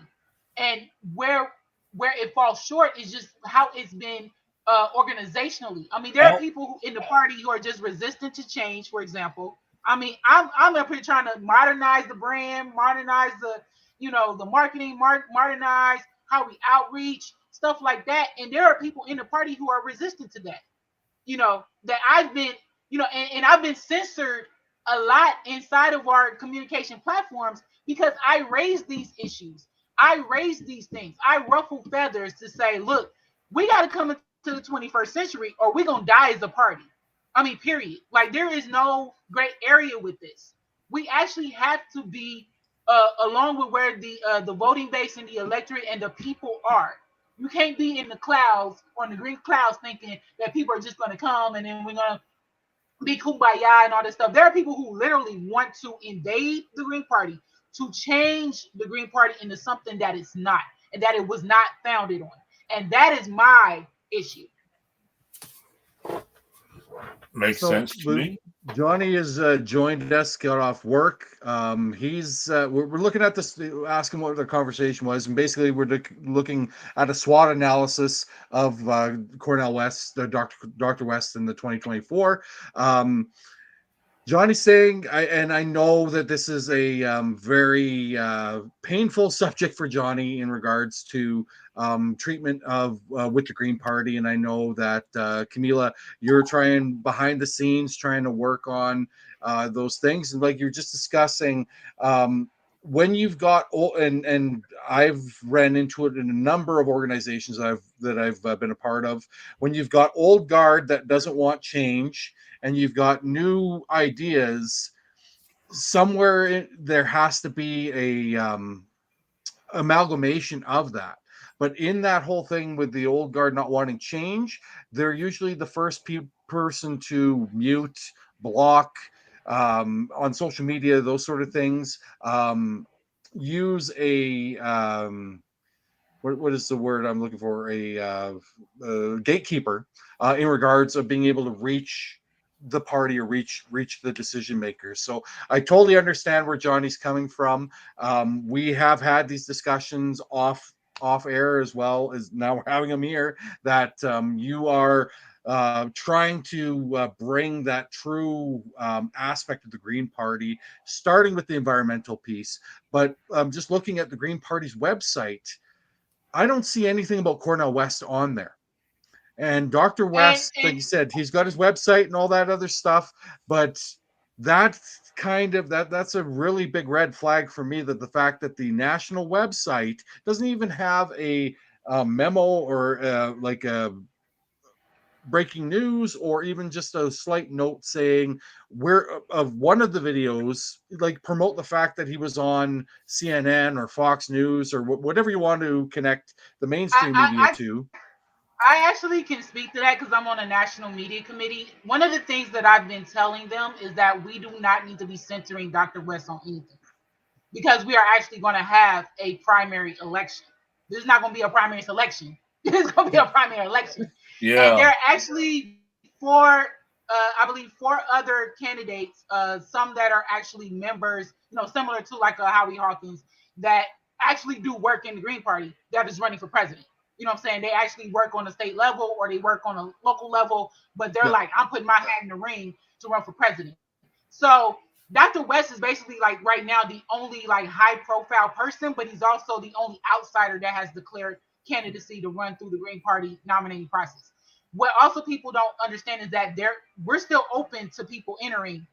And where it falls short is just how it's been organizationally. I mean, there are people in the party who are just resistant to change, for example. I mean, I'm up here trying to modernize the brand, modernize the, the marketing, modernize, how we outreach, stuff like that. And there are people in the party who are resistant to that. That I've been, and I've been censored a lot inside of our communication platforms because I raise these issues. I raise these things. I ruffle feathers to say, look, we got to come into the 21st century or we're going to die as a party. I mean, period. Like, there is no gray area with this. We actually have to be along with where the voting base and the electorate and the people are. You can't be in the clouds or in the green clouds thinking that people are just going to come and then we're going to be kumbaya and all this stuff. There are people who literally want to invade the Green Party, to change the Green Party into something that it's not and that it was not founded on. And that is my issue. Makes sense to me. Johnny has joined us, got off work. We're looking at this, asking what the conversation was, and basically we're looking at a SWOT analysis of Cornel West, Dr. West in the 2024. Johnny's saying, I know that this is a very painful subject for Johnny in regards to treatment of with the Green Party, and I know that Camila, you're trying behind the scenes, trying to work on those things, and like you're just discussing. When you've got and I've ran into it in a number of organizations that I've been a part of. When you've got old guard that doesn't want change, and you've got new ideas, somewhere there has to be a amalgamation of that. But in that whole thing with the old guard not wanting change, they're usually the first person to mute, block, on social media, those sort of things. Use a what is the word I'm looking for? A gatekeeper in regards of being able to reach the party or reach the decision makers. So I totally understand where Johnny's coming from. We have had these discussions off air as well as now we're having them here, that you are trying to bring that true aspect of the Green Party, starting with the environmental piece. But just looking at the Green Party's website, I don't see anything about Cornel West on there. And Dr. West, like you said, he's got his website and all that other stuff, but that's that's a really big red flag for me, that the fact that the national website doesn't even have a memo or like a breaking news, or even just a slight note saying where of one of the videos, like promote the fact that he was on CNN or Fox News or whatever you want to connect the mainstream media to. I actually can speak to that because I'm on a national media committee. One of the things that I've been telling them is that we do not need to be centering Dr. West on anything, because we are actually going to have a primary election. This is not going to be a primary selection. This is going to be a primary election. Yeah. And there are actually four other candidates, some that are actually members, similar to like Howie Hawkins, that actually do work in the Green Party, that is running for president. You know what I'm saying? They actually work on a state level or they work on a local level, but they're like, I'm putting my hat in the ring to run for president. So Dr. West is basically like right now the only like high profile person, but he's also the only outsider that has declared candidacy to run through the Green Party nominating process. What also people don't understand is that we're still open to people entering,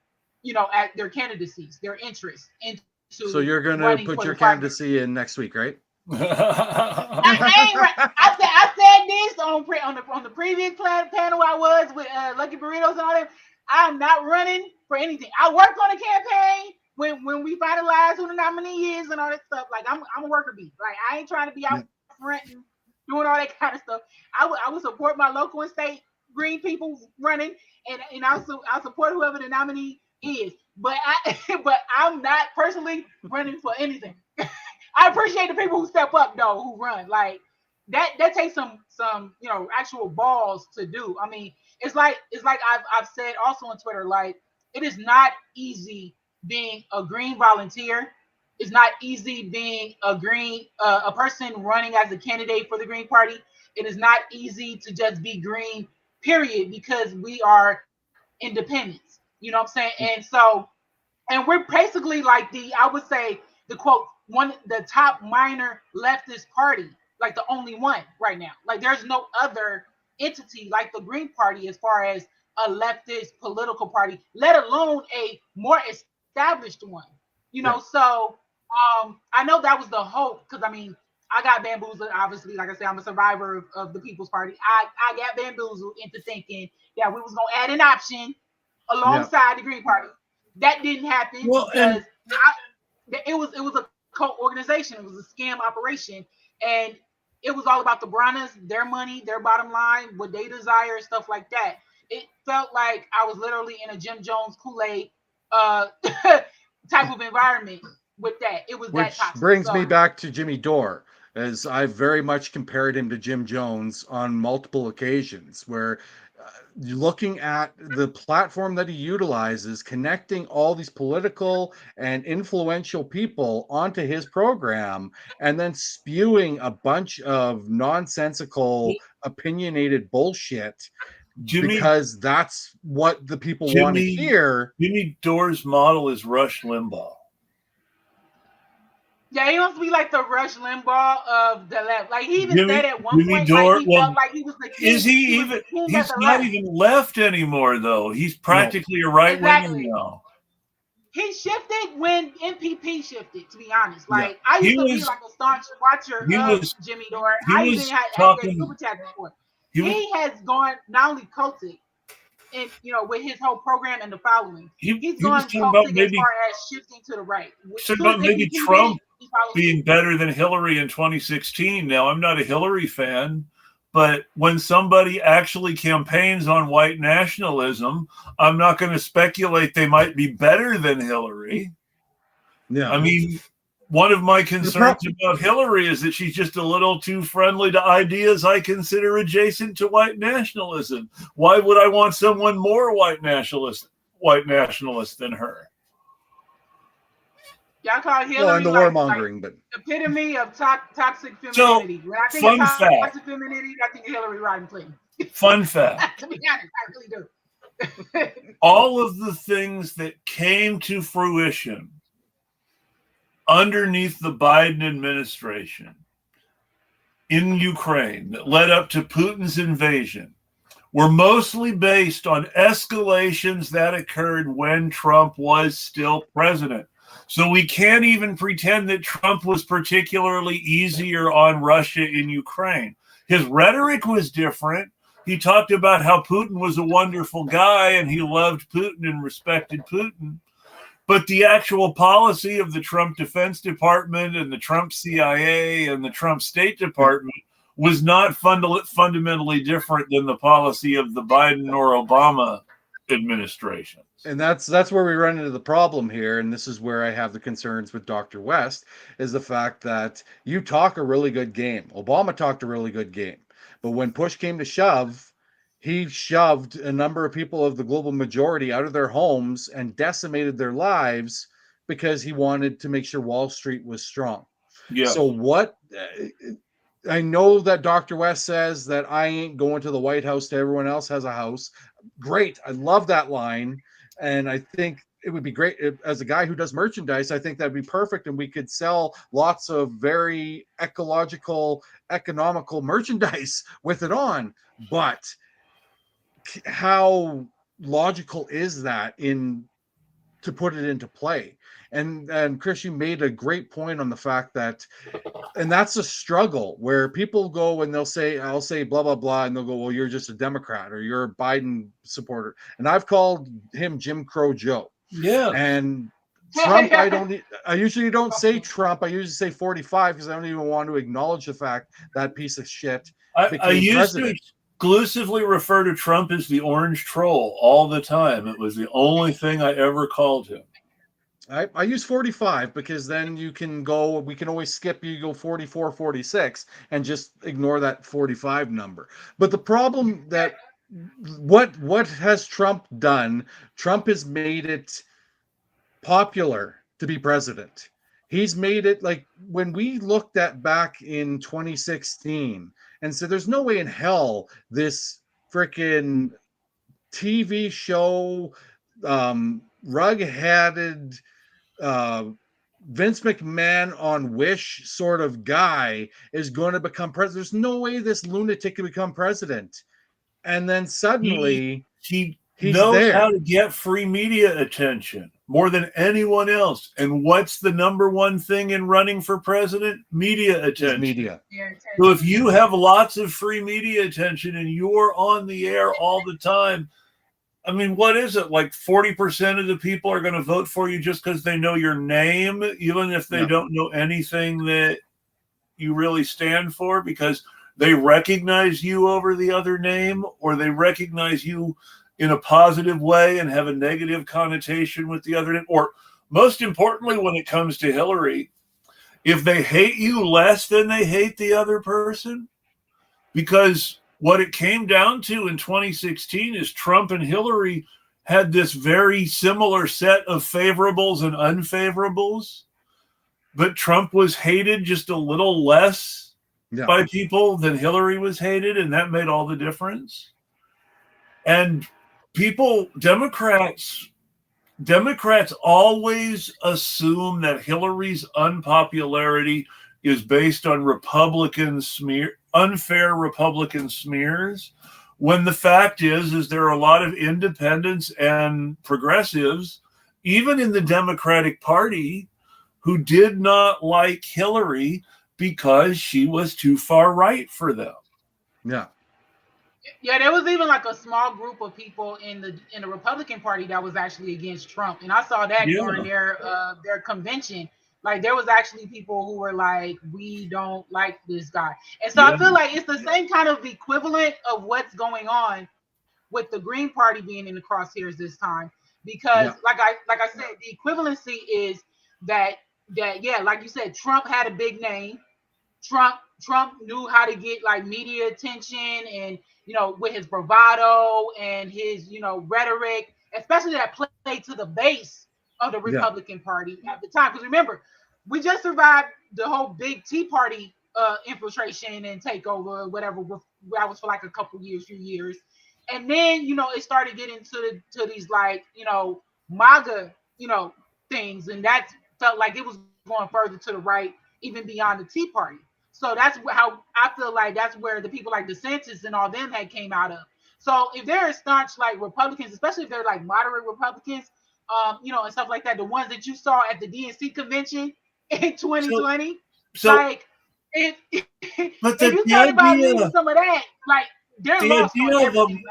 at their candidacies, their interests into. So you're going to put your candidacy in next week, right? I said this on the previous panel I was with Lucky Burritos and all that. I'm not running for anything. I work on a campaign when we finalize who the nominee is and all that stuff. Like I'm a worker bee. Like I ain't trying to be out front and doing all that kind of stuff. I would support my local and state green people running, and I'll support whoever the nominee is. But I'm not personally running for anything. I appreciate the people who step up though, who run. Like that takes some actual balls to do. I mean, it's like I've said also on Twitter, like it is not easy being a green volunteer. It's not easy being a person running as a candidate for the Green Party. It is not easy to just be green, period, because we are independents. You know what I'm saying? And we're basically like I would say the quote, the top minor leftist party, like the only one right now. Like there's no other entity like the Green Party as far as a leftist political party, let alone a more established one. So I know that was the hope because I mean I got bamboozled. Obviously, like I said, I'm a survivor of the People's Party. I got bamboozled into thinking that we was gonna add an option alongside the Green Party. That didn't happen because it was a cult organization. It was a scam operation, and it was all about the Brahmas, their money, their bottom line, what they desire, stuff like that. It felt like I was literally in a Jim Jones Kool-Aid type of environment with that. It was that toxic. Which brings me back to Jimmy Dore, as I very much compared him to Jim Jones on multiple occasions, where looking at the platform that he utilizes, connecting all these political and influential people onto his program, and then spewing a bunch of nonsensical, opinionated bullshit. Because that's what the people want to hear. Jimmy Dore's model is Rush Limbaugh. Yeah, he wants to be like the Rush Limbaugh of the left. Like he even said at one point, like he felt like he was the king. Is he even? He's not even left anymore, though. He's practically a right winger now. He shifted when MPP shifted. To be honest, like I used to be like a staunch watcher of Jimmy Dore. I even had that super chat before. He has gone not only cultic, and with his whole program and the following, he's gone cultic as far as shifting to the right. About maybe Trump being better than Hillary in 2016. Now, I'm not a Hillary fan, but when somebody actually campaigns on white nationalism, I'm not going to speculate they might be better than Hillary. Yeah, I mean, one of my concerns about Hillary is that she's just a little too friendly to ideas I consider adjacent to white nationalism. Why would I want someone more white nationalist than her? Y'all call Hillary and the warmongering, but epitome of toxic femininity. When I think of toxic femininity, I think of Hillary Rodham Clinton. Fun fact. To be honest, I really do. All of the things that came to fruition underneath the Biden administration in Ukraine that led up to Putin's invasion were mostly based on escalations that occurred when Trump was still president. So we can't even pretend that Trump was particularly easier on Russia in Ukraine. His rhetoric was different. He talked about how Putin was a wonderful guy and he loved Putin and respected Putin. But the actual policy of the Trump Defense Department and the Trump CIA and the Trump State Department was not fundamentally different than the policy of the Biden or Obama administration. And that's where we run into the problem here. And this is where I have the concerns with Dr. West, is the fact that you talk a really good game. Obama talked a really good game. But when push came to shove, he shoved a number of people of the global majority out of their homes and decimated their lives because he wanted to make sure Wall Street was strong. Yeah. So I know that Dr. West says that I ain't going to the White House till everyone else has a house. Great. I love that line. And I think it would be great as a guy who does merchandise. I think that'd be perfect. And we could sell lots of very ecological, economical merchandise with it on. But how logical is that to put it into play? And Chris, you made a great point on the fact that, and that's a struggle where people go and I'll say blah blah blah, and they'll go, well, you're just a Democrat or you're a Biden supporter, and I've called him Jim Crow Joe. Yeah. And Trump, I usually don't say Trump. I usually say 45 because I don't even want to acknowledge the fact that piece of shit became I used president. to exclusively refer to Trump as the orange troll all the time. It was the only thing I ever called him. I use 45 because then we can always skip, you go 44, 46 and just ignore that 45 number. But the problem that what has Trump done? Trump has made it popular to be president. He's made it like when we looked at back in 2016 and said, there's no way in hell this freaking TV show, rug-hatted Vince McMahon on Wish sort of guy is going to become president. There's no way this lunatic can become president. And then suddenly he he's knows there. how to get free media attention more than anyone else. And what's the number one thing in running for president? Media attention. Media. So if you have lots of free media attention and you're on the air all the time, I mean, what is it? Like 40% of the people are going to vote for you just because they know your name, even if they don't know anything that you really stand for, because they recognize you over the other name, or they recognize you in a positive way and have a negative connotation with the other name. Or most importantly, when it comes to Hillary, if they hate you less than they hate the other person, because what it came down to in 2016 is Trump and Hillary had this very similar set of favorables and unfavorables, but Trump was hated just a little less by people than Hillary was hated, and that made all the difference. And Democrats always assume that Hillary's unpopularity is based on unfair Republican smears, when the fact is there are a lot of independents and progressives, even in the Democratic Party, who did not like Hillary because she was too far right for them. Yeah, there was even like a small group of people in the Republican Party that was actually against Trump, and I saw that during their convention. Like, there was actually people who were like, we don't like this guy. And so I feel like it's the same kind of equivalent of what's going on with the Green Party being in the crosshairs this time. Because like I said, the equivalency is that like you said, Trump had a big name. Trump knew how to get like media attention, and with his bravado and his rhetoric, especially that played to the base of the Republican Party at the time. Because remember, we just survived the whole big Tea Party infiltration and takeover, whatever. That was for like a few years, and then it started getting to these like MAGA things, and that felt like it was going further to the right, even beyond the Tea Party. So that's how I feel like that's where the people like DeSantis and all them had came out of. So if they're staunch like Republicans, especially if they're like moderate Republicans, and stuff like that, the ones that you saw at the DNC convention in 2020, like if you thought about leaving some of that, like they're lost on everything.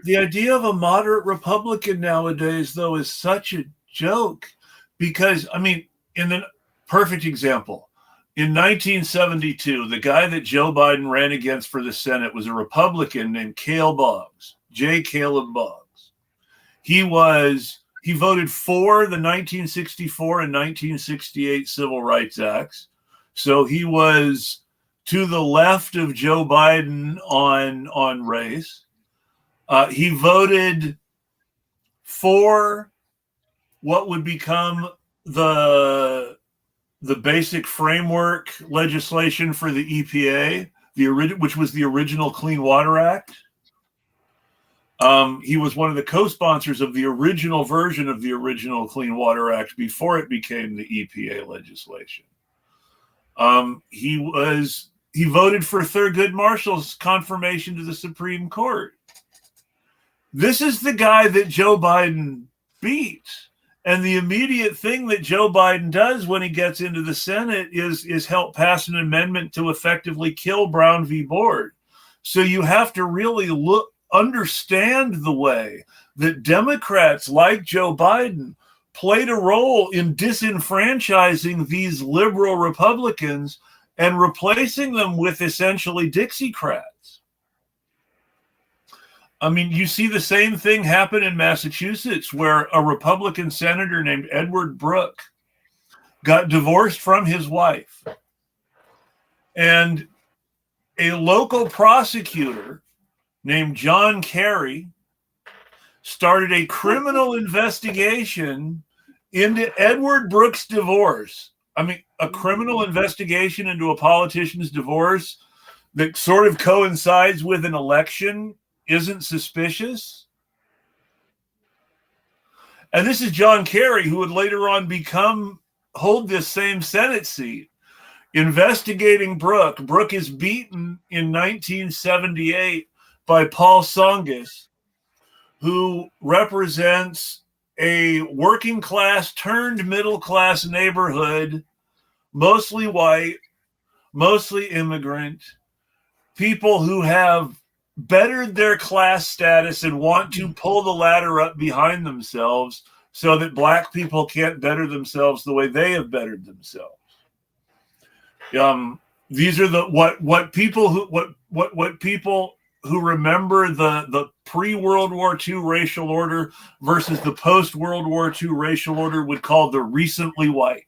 The idea of a moderate Republican nowadays, though, is such a joke, because I mean, in the perfect example, in 1972, the guy that Joe Biden ran against for the Senate was a Republican named Caleb Boggs, J. Caleb Boggs. He voted for the 1964 and 1968 Civil Rights Acts. So he was to the left of Joe Biden on race. He voted for what would become the basic framework legislation for the EPA, which was the original Clean Water Act. He was one of the co-sponsors of the original version of the original Clean Water Act before it became the EPA legislation. He voted for Thurgood Marshall's confirmation to the Supreme Court. This is the guy that Joe Biden beat. And the immediate thing that Joe Biden does when he gets into the Senate is help pass an amendment to effectively kill Brown v. Board. So you have to really understand the way that Democrats like Joe Biden played a role in disenfranchising these liberal Republicans and replacing them with essentially Dixiecrats. I mean, you see the same thing happen in Massachusetts, where a Republican senator named Edward Brooke got divorced from his wife. And a local prosecutor named John Kerry started a criminal investigation into Edward Brooke's divorce. I mean, a criminal investigation into a politician's divorce that sort of coincides with an election isn't suspicious. And this is John Kerry, who would later on become hold this same Senate seat, investigating Brooke. Brooke is beaten in 1978 by Paul Tsongas, who represents a working class turned middle class neighborhood, mostly white, mostly immigrant, people who have bettered their class status and want to pull the ladder up behind themselves so that black people can't better themselves the way they have bettered themselves. These are the what people who remember the pre-World War II racial order versus the post-World War II racial order would call the recently white.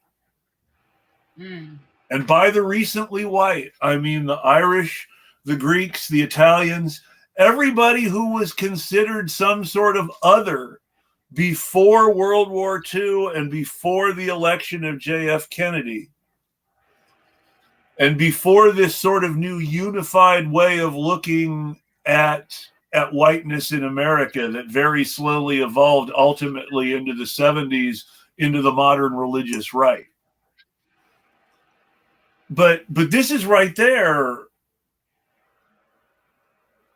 And by the recently white, I mean the Irish, the Greeks, the Italians, everybody who was considered some sort of other before World War II and before the election of J.F. Kennedy. And before this sort of new unified way of looking at whiteness in America that very slowly evolved ultimately into the 70s, into the modern religious right. But this is right there.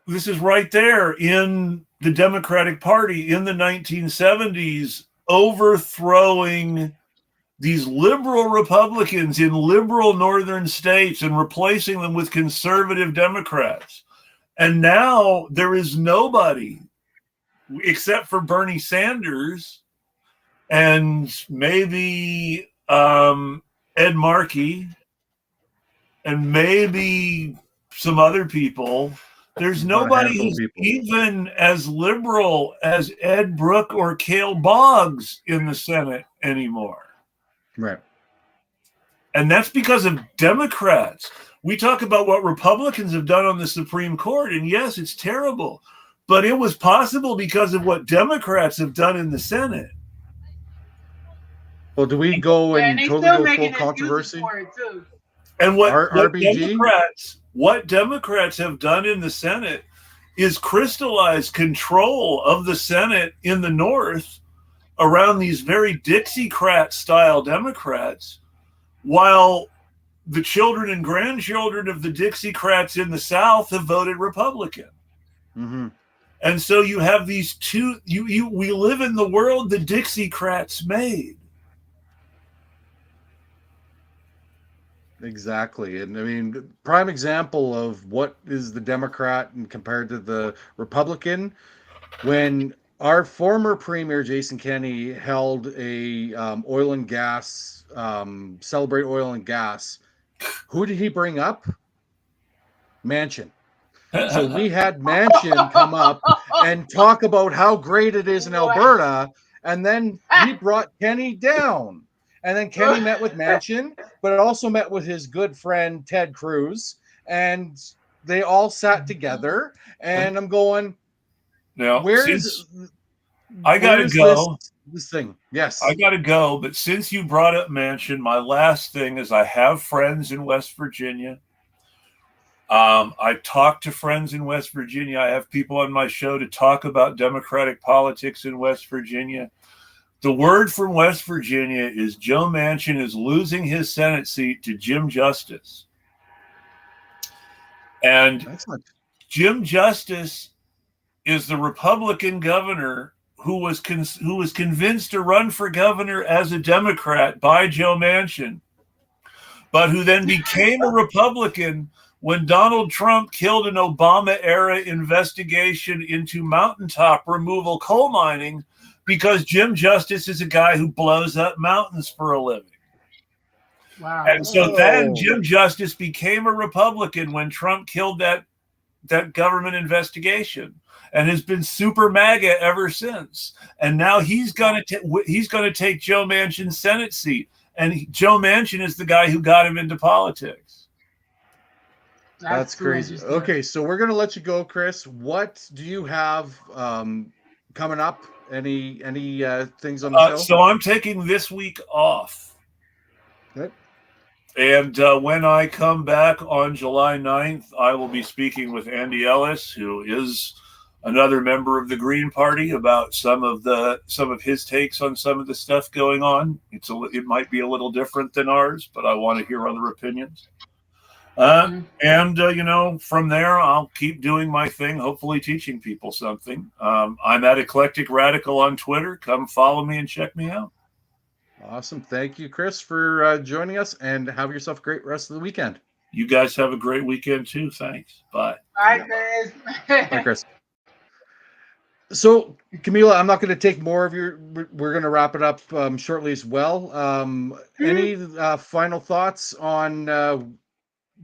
This is right there in the Democratic Party in the 1970s, overthrowing these liberal Republicans in liberal northern states and replacing them with conservative Democrats. And now there is nobody except for Bernie Sanders and maybe Ed Markey and maybe some other people. There's nobody who's even as liberal as Ed Brooke or Cale Boggs in the Senate anymore. Right. And that's because of Democrats. We talk about what Republicans have done on the Supreme Court, and yes, it's terrible. But it was possible because of what Democrats have done in the Senate. Well, do we go and totally go full controversy? And what Democrats have done in the Senate is crystallize control of the Senate in the North around these very Dixiecrat-style Democrats, while the children and grandchildren of the Dixiecrats in the South have voted Republican. Mm-hmm. And so you have these two, we live in the world the Dixiecrats made. Exactly. And I mean, prime example of what is the Democrat and compared to the Republican, when our former premier Jason Kenney held a oil and gas, celebrate oil and gas. Who did he bring up? Manchin. So we had Manchin come up and talk about how great it is in Alberta, and then he brought Kenney down. And then Kenney met with Manchin, but also met with his good friend Ted Cruz, and they all sat together. And I'm going, now, I gotta go. This thing, yes, I gotta go. But since you brought up Manchin, my last thing is I have friends in West Virginia. I talk to friends in West Virginia. I have people on my show to talk about Democratic politics in West Virginia. The word from West Virginia is Joe Manchin is losing his Senate seat to Jim Justice. And excellent. Jim Justice is the Republican governor who was convinced to run for governor as a Democrat by Joe Manchin, but who then became a Republican when Donald Trump killed an Obama-era investigation into mountaintop removal coal mining, because Jim Justice is a guy who blows up mountains for a living. Wow. And so then Jim Justice became a Republican when Trump killed that government investigation, and has been super MAGA ever since. And now he's going to take Joe Manchin's Senate seat, and Joe Manchin is the guy who got him into politics. That's crazy. Okay, so we're going to let you go, Chris. What do you have coming up? Any things on the show? So I'm taking this week off. Good. And when I come back on July 9th, I will be speaking with Andy Ellis, who is another member of the Green Party about some of his takes on some of the stuff going on. It might be a little different than ours, but I want to hear other opinions. And from there, I'll keep doing my thing, hopefully teaching people something. I'm at Eclectic Radical on Twitter. Come follow me and check me out. Awesome. Thank you, Chris, for joining us, and have yourself a great rest of the weekend. You guys have a great weekend too. Thanks. Bye. Bye, Chris. Bye, Chris. So, Camila, I'm not going to take more of your. We're going to wrap it up shortly as well. Any final thoughts on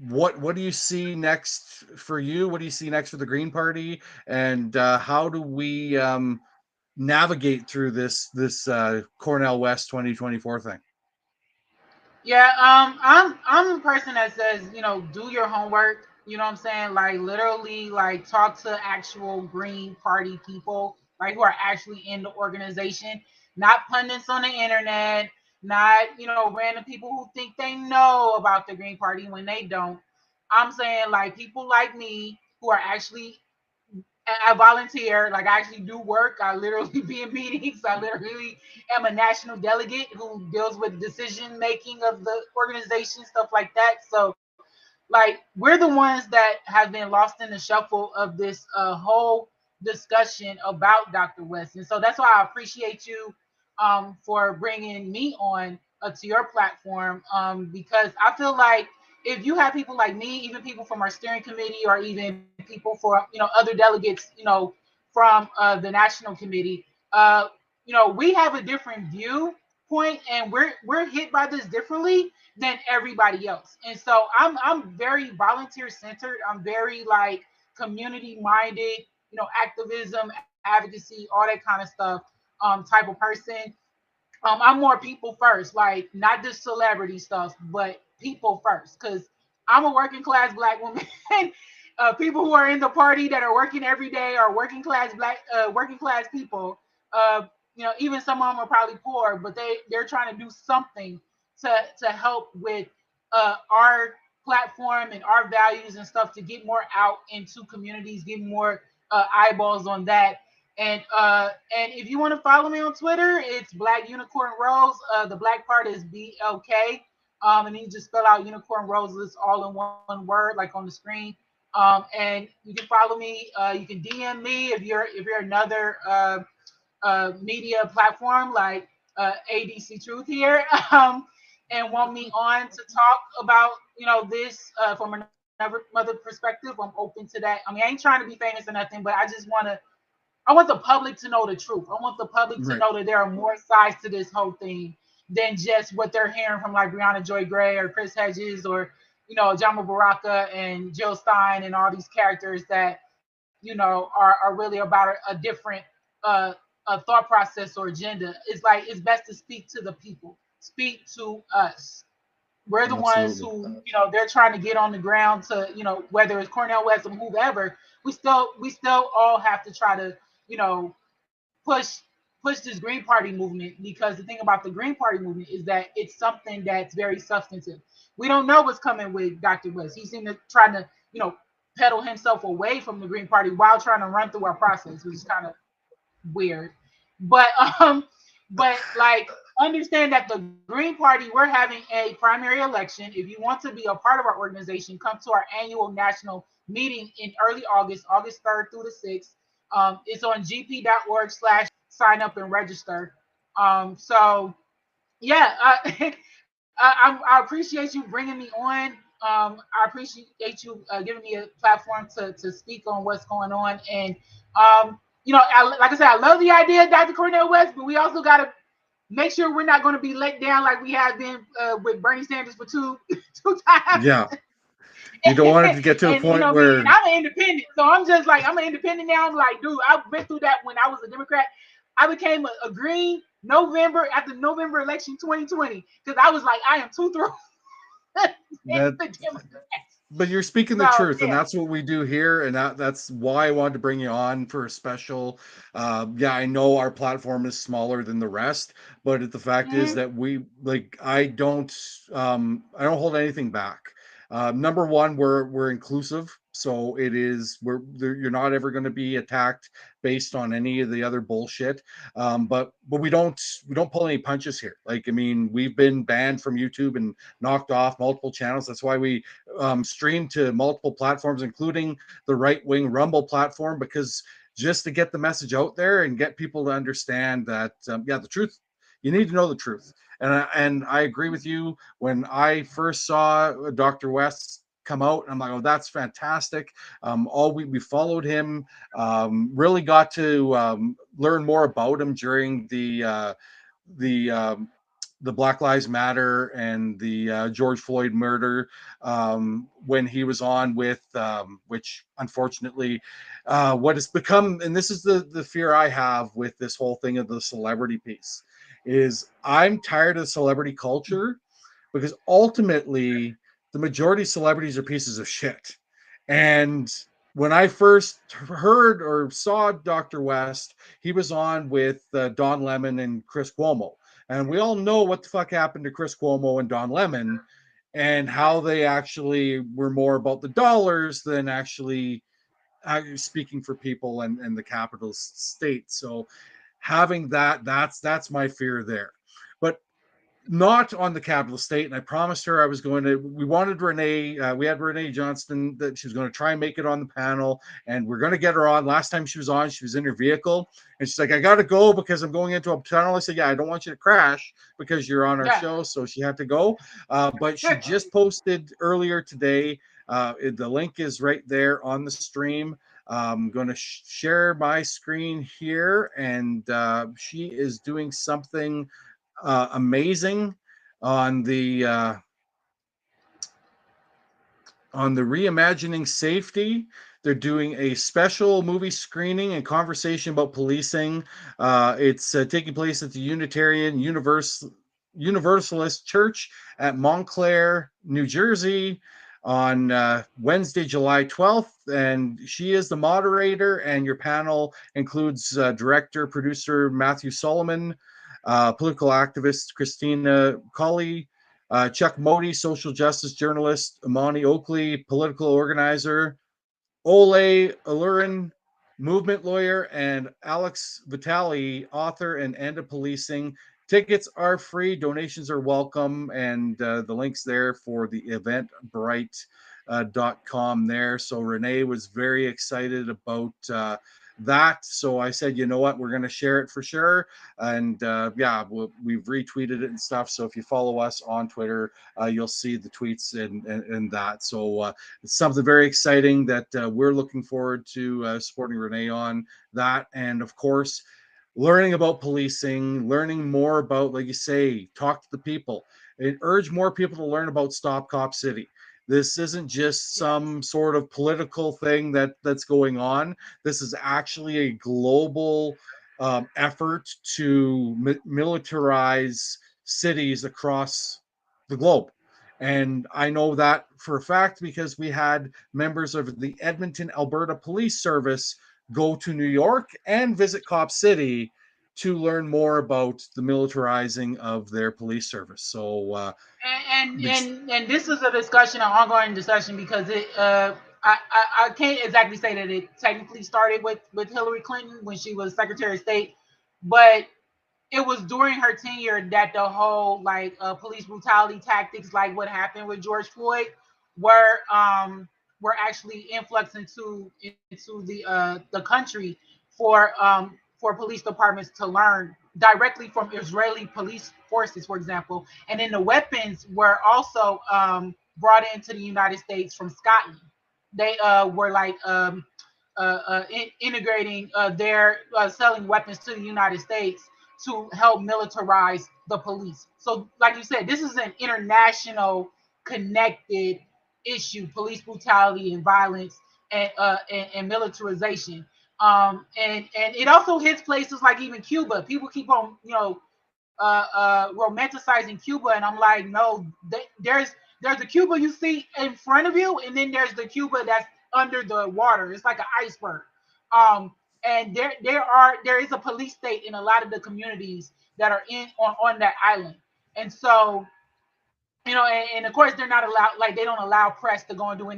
what do you see next for you? What do you see next for the Green Party, and how do we navigate through this Cornell West 2024 thing? Yeah, I'm a person that says, do your homework. You know what I'm saying? Like literally, like talk to actual Green Party people, like who are actually in the organization, not pundits on the internet, not random people who think they know about the Green Party when they don't. I'm saying like people like me who are actually I volunteer, like I actually do work. I literally be in meetings. I literally am a national delegate who deals with decision making of the organization, stuff like that. So, like, we're the ones that have been lost in the shuffle of this whole discussion about Dr. West, and so that's why I appreciate you for bringing me on to your platform because I feel like if you have people like me, even people from our steering committee, or even people for other delegates, from the national committee, we have a different viewpoint, and we're hit by this differently than everybody else. And so I'm very volunteer centered. I'm very like community minded, activism, advocacy, all that kind of stuff, type of person. I'm more people first, like not just celebrity stuff, but people first. Because I'm a working class black woman. People who are in the party that are working every day are working class people. Uh, even some of them are probably poor, but they're trying to do something to help with our platform and our values and stuff to get more out into communities, get more eyeballs on that. And if you want to follow me on Twitter, it's Black Unicorn Rose. The black part is BLK. And then you just spell out Unicorn Roses all in one word, like on the screen. And you can follow me. You can DM me if you're another media platform like ADC Truth here, and want me on to talk about this from another perspective. I'm open to that. I mean, I ain't trying to be famous or nothing, but I want the public to know the truth. I want the public to know that there are more sides to this whole thing than just what they're hearing from like Brianna Joy Gray or Chris Hedges or Jama Baraka and Jill Stein and all these characters that are really about a different a thought process or agenda. It's like it's best to speak to the people, speak to us. We're the ones who they're trying to get on the ground to whether it's Cornell West or whoever. We still all have to try to push this Green Party movement, because the thing about the Green Party movement is that it's something that's very substantive. We don't know what's coming with Dr. West. He's trying to pedal himself away from the Green Party while trying to run through our process, which is kind of weird. But like understand that the Green Party, we're having a primary election. If you want to be a part of our organization, come to our annual national meeting in early August, August 3rd through the 6th. It's on gp.org/sign up and register. So yeah, I appreciate you bringing me on. I appreciate you giving me a platform to speak on what's going on. And like I said, I love the idea of Dr. Cornell West, but we also got to make sure we're not going to be let down like we have been with Bernie Sanders for two times. Yeah. You don't want it to get to a point where I'm an independent, so I'm just like I'm an independent now. I'm like, dude, I've been through that when I was a Democrat. I became a Green after November election 2020 because I was like, I am too through. But you're speaking the truth, and that's what we do here, and that's why I wanted to bring you on for a special. I know our platform is smaller than the rest, but the fact is that I don't hold anything back. Number one, we're inclusive, so you're not ever going to be attacked based on any of the other bullshit. But we don't pull any punches here. Like, I mean, we've been banned from YouTube and knocked off multiple channels. That's why we stream to multiple platforms, including the right wing Rumble platform, because just to get the message out there and get people to understand that the truth, you need to know the truth. And I agree with you. When I first saw Dr. West come out, I'm like, oh, that's fantastic. We followed him, really got to learn more about him during the the Black Lives Matter and the George Floyd murder, when he was on with, which unfortunately, what has become, and this is the fear I have with this whole thing of the celebrity piece, is I'm tired of celebrity culture, because ultimately the majority of celebrities are pieces of shit. And when I first heard or saw Dr. West, he was on with Don Lemon and Chris Cuomo. And we all know what the fuck happened to Chris Cuomo and Don Lemon, and how they actually were more about the dollars than actually speaking for people and the capital state. So having that's my fear there. But not on the capital state. And I promised her I was going to, we wanted Renee, we had Renee Johnston, that she was going to try and make it on the panel, and we're going to get her on. Last time she was on, she was in her vehicle, and she's like, I got to go because I'm going into a tunnel. I said, yeah, I don't want you to crash because you're on our show. So she had to go. But she just posted earlier today. The link is right there on the stream. I'm going to share my screen here, and she is doing something amazing on the reimagining safety. They're doing a special movie screening and conversation about policing. It's taking place at the Unitarian Universalist Church at Montclair, New Jersey, on Wednesday, July 12th. And she is the moderator, and your panel includes director, producer Matthew Solomon, political activist Christina Colley, Chuck Modi, social justice journalist Amani Oakley, political organizer Ole Alurin, movement lawyer, and Alex Vitale, author and End of Policing. Tickets are free, donations are welcome, and the link's there for the eventbrite.com there. So Renee was very excited about that. So I said, you know what, we're going to share it for sure. And we've retweeted it and stuff. So if you follow us on Twitter, you'll see the tweets and that. So it's something very exciting that we're looking forward to supporting Renee on that. And of course, learning about policing, learning more about, like you say, talk to the people, and urge more people to learn about Stop Cop City. This isn't just some sort of political thing that's going on. This is actually a global effort to militarize cities across the globe. And I know that for a fact because we had members of the Edmonton, Alberta Police Service go to New York and visit Cop City to learn more about the militarizing of their police service. So and this is a discussion, an ongoing discussion, because I can't exactly say that it technically started with Hillary Clinton when she was Secretary of State, but it was during her tenure that the whole police brutality tactics, like what happened with George Floyd, were actually influx into the country for police departments to learn directly from Israeli police forces, for example. And then the weapons were also brought into the United States from Scotland. They were integrating their selling weapons to the United States to help militarize the police. So, like you said, this is an international connected issue: police brutality and violence and militarization. And it also hits places like even Cuba. People keep on, romanticizing Cuba, and I'm like, no, there's the Cuba you see in front of you, and then there's the Cuba that's under the water. It's like an iceberg. And there is a police state in a lot of the communities that are on that island. And so and of course they're not allowed, like they don't allow press to go and do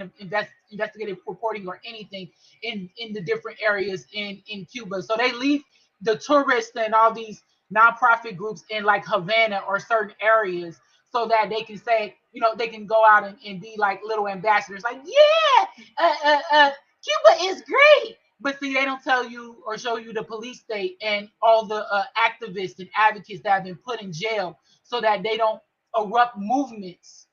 investigative reporting or anything in the different areas in Cuba. So they leave the tourists and all these nonprofit groups in like Havana or certain areas so that they can say, they can go out and be like little ambassadors, like, yeah, Cuba is great. But see, they don't tell you or show you the police state and all the activists and advocates that have been put in jail so that they don't erupt movements,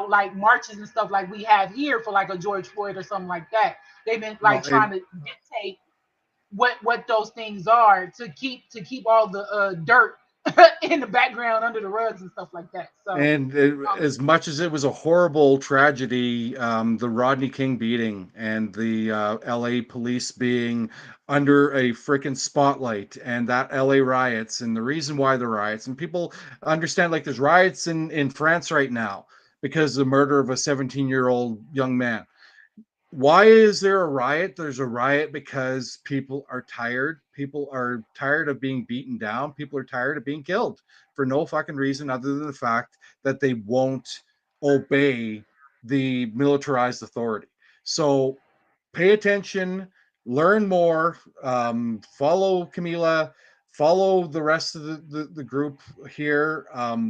like marches and stuff like we have here for like a George Floyd or something like that. They've been like Well, trying to dictate what those things are to keep all the dirt in the background under the rugs and stuff like that. So as much as it was a horrible tragedy, the Rodney King beating and the LA police being under a freaking spotlight, and that LA riots, and the reason why the riots, and people understand, like, there's riots in France right now because of the murder of a 17-year-old young man. Why is there a riot? There's a riot because people are tired. People are tired of being beaten down. People are tired of being killed for no fucking reason other than the fact that they won't obey the militarized authority. So pay attention, learn more, follow Camila, follow the rest of the group here.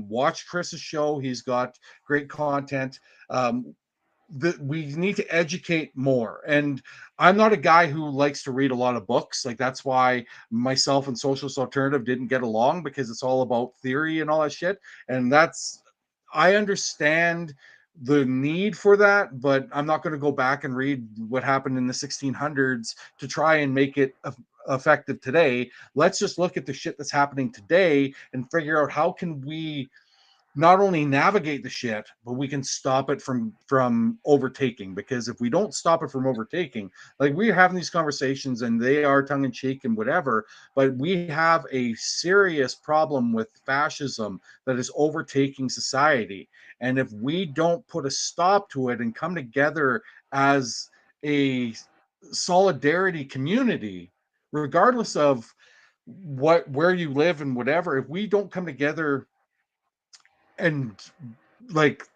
Watch Chris's show. He's got great content. We need to educate more, and I'm not a guy who likes to read a lot of books. Like, that's why myself and Socialist Alternative didn't get along, because it's all about theory and all that shit. And I understand the need for that, but I'm not going to go back and read what happened in the 1600s to try and make it effective today. Let's just look at the shit that's happening today and figure out how can we not only navigate the shit, but we can stop it from overtaking. Because if we don't stop it from overtaking, like, we're having these conversations and they are tongue in cheek and whatever, but we have a serious problem with fascism that is overtaking society. And if we don't put a stop to it and come together as a solidarity community, regardless of where you live and whatever, if we don't come together and, like,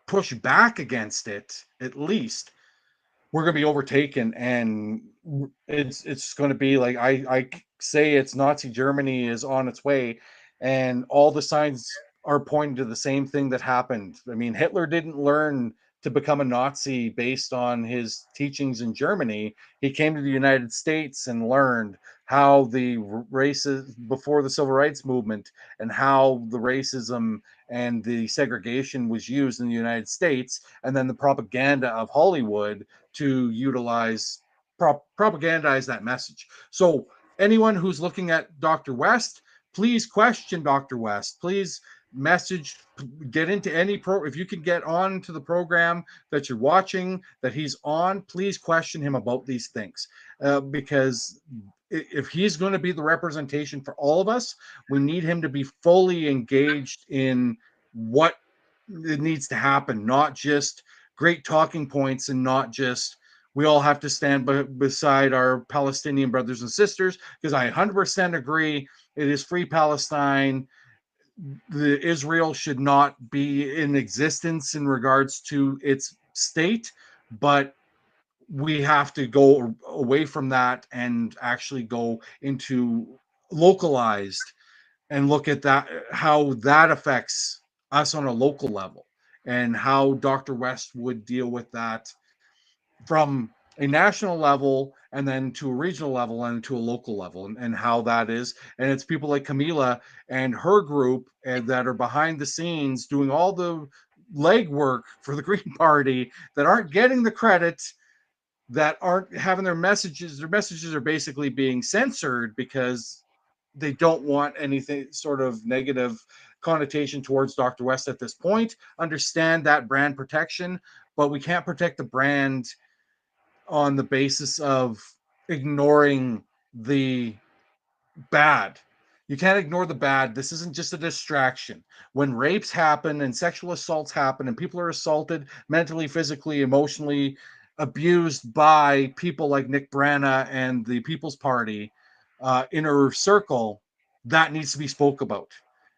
push back against it, at least we're going to be overtaken. And it's going to be like, I say it's Nazi Germany is on its way, and all the signs are pointing to the same thing that happened. I mean, Hitler didn't learn to become a Nazi based on his teachings in Germany. He came to the United States and learned how the races before the civil rights movement, and how the racism and the segregation was used in the United States, and then the propaganda of Hollywood to utilize propagandize that message. So anyone who's looking at Dr. West, please question Dr. West. Please message, get into any if you can get on to the program that you're watching that he's on, please question him about these things, because if he's going to be the representation for all of us, we need him to be fully engaged in what it needs to happen, not just great talking points, and not just we all have to stand beside our Palestinian brothers and sisters, because I 100% agree it is free Palestine. The Israel should not be in existence in regards to its state, but we have to go away from that and actually go into localized and look at that, how that affects us on a local level, and how Dr. West would deal with that from a national level, and then to a regional level, and to a local level, and how that is. And it's people like Camila and her group, and that are behind the scenes doing all the legwork for the Green Party, that aren't getting the credit, that aren't having their messages are basically being censored because they don't want anything sort of negative connotation towards Dr. West at this point. Understand that brand protection, but we can't protect the brand on the basis of ignoring the bad. You can't ignore the bad. This isn't just a distraction. When rapes happen and sexual assaults happen and people are assaulted mentally, physically, emotionally, abused by people like Nick Brana and the People's Party inner circle, that needs to be spoke about.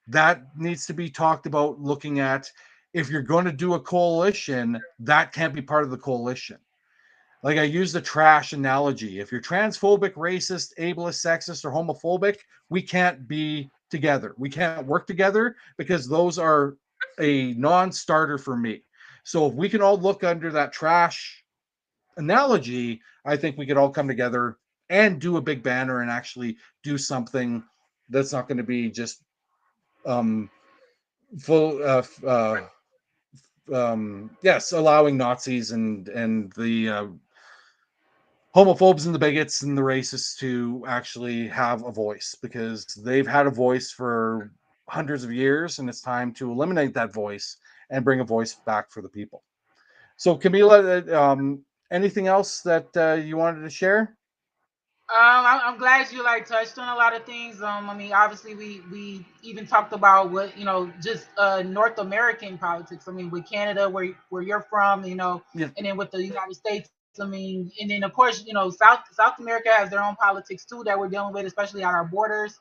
That needs to be talked about, looking at if you're going to do a coalition, that can't be part of the coalition. Like I use the trash analogy. If you're transphobic, racist, ableist, sexist, or homophobic, we can't be together. We can't work together because those are a non-starter for me. So if we can all look under that trash analogy, I think we could all come together and do a big banner and actually do something that's not going to be just full yes, allowing Nazis and the homophobes and the bigots and the racists to actually have a voice, because they've had a voice for hundreds of years, and it's time to eliminate that voice and bring a voice back for the people. So, Camila, anything else that you wanted to share? I'm glad you like touched on a lot of things. I mean, obviously, we even talked about what just North American politics. I mean, with Canada, where you're from, Yeah. and then with the United States. I mean, and then of course, South America has their own politics too that we're dealing with, especially at our borders.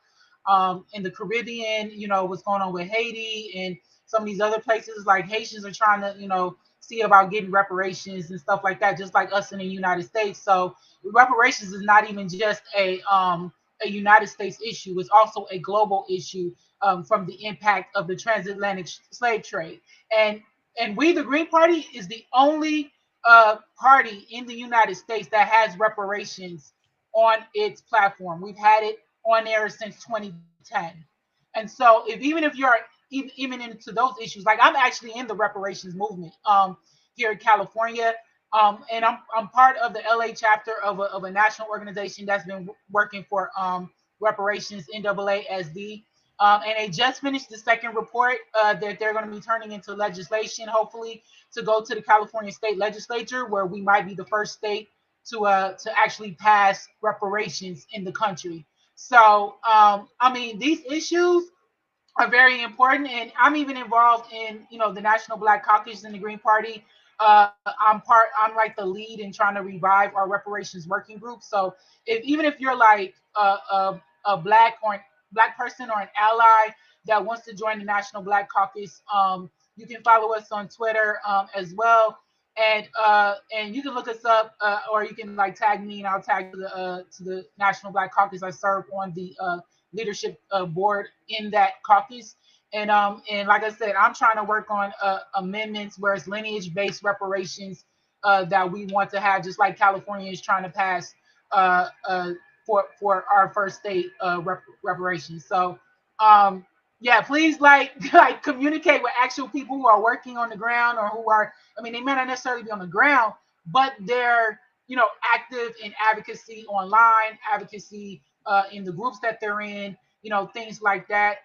In the Caribbean, what's going on with Haiti and some of these other places, like Haitians are trying to, see about getting reparations and stuff like that, just like us in the United States. So reparations is not even just a United States issue; it's also a global issue from the impact of the transatlantic slave trade. And we, the Green Party, is the only party in the United States that has reparations on its platform. We've had it on there since 2010. And so, even if you're even into those issues, like I'm actually in the reparations movement here in California. And I'm part of the LA chapter of a national organization that's been working for reparations, NAASD. And they just finished the second report that they're going to be turning into legislation, hopefully, to go to the California state legislature, where we might be the first state to actually pass reparations in the country. So, I mean, these issues are very important, and I'm even involved in the National Black Caucus in the Green Party. I'm like the lead in trying to revive our reparations working group. So even if you're like a black person or an ally that wants to join the National Black Caucus, you can follow us on Twitter as well. And you can look us up, or you can like tag me, and I'll tag to the National Black Caucus. I serve on the leadership board in that caucus. And like I said, I'm trying to work on amendments where it's lineage-based reparations that we want to have, just like California is trying to pass for our first state reparations. So yeah, please like communicate with actual people who are working on the ground, or who are, I mean, they may not necessarily be on the ground, but they're active in advocacy online, advocacy in the groups that they're in, things like that.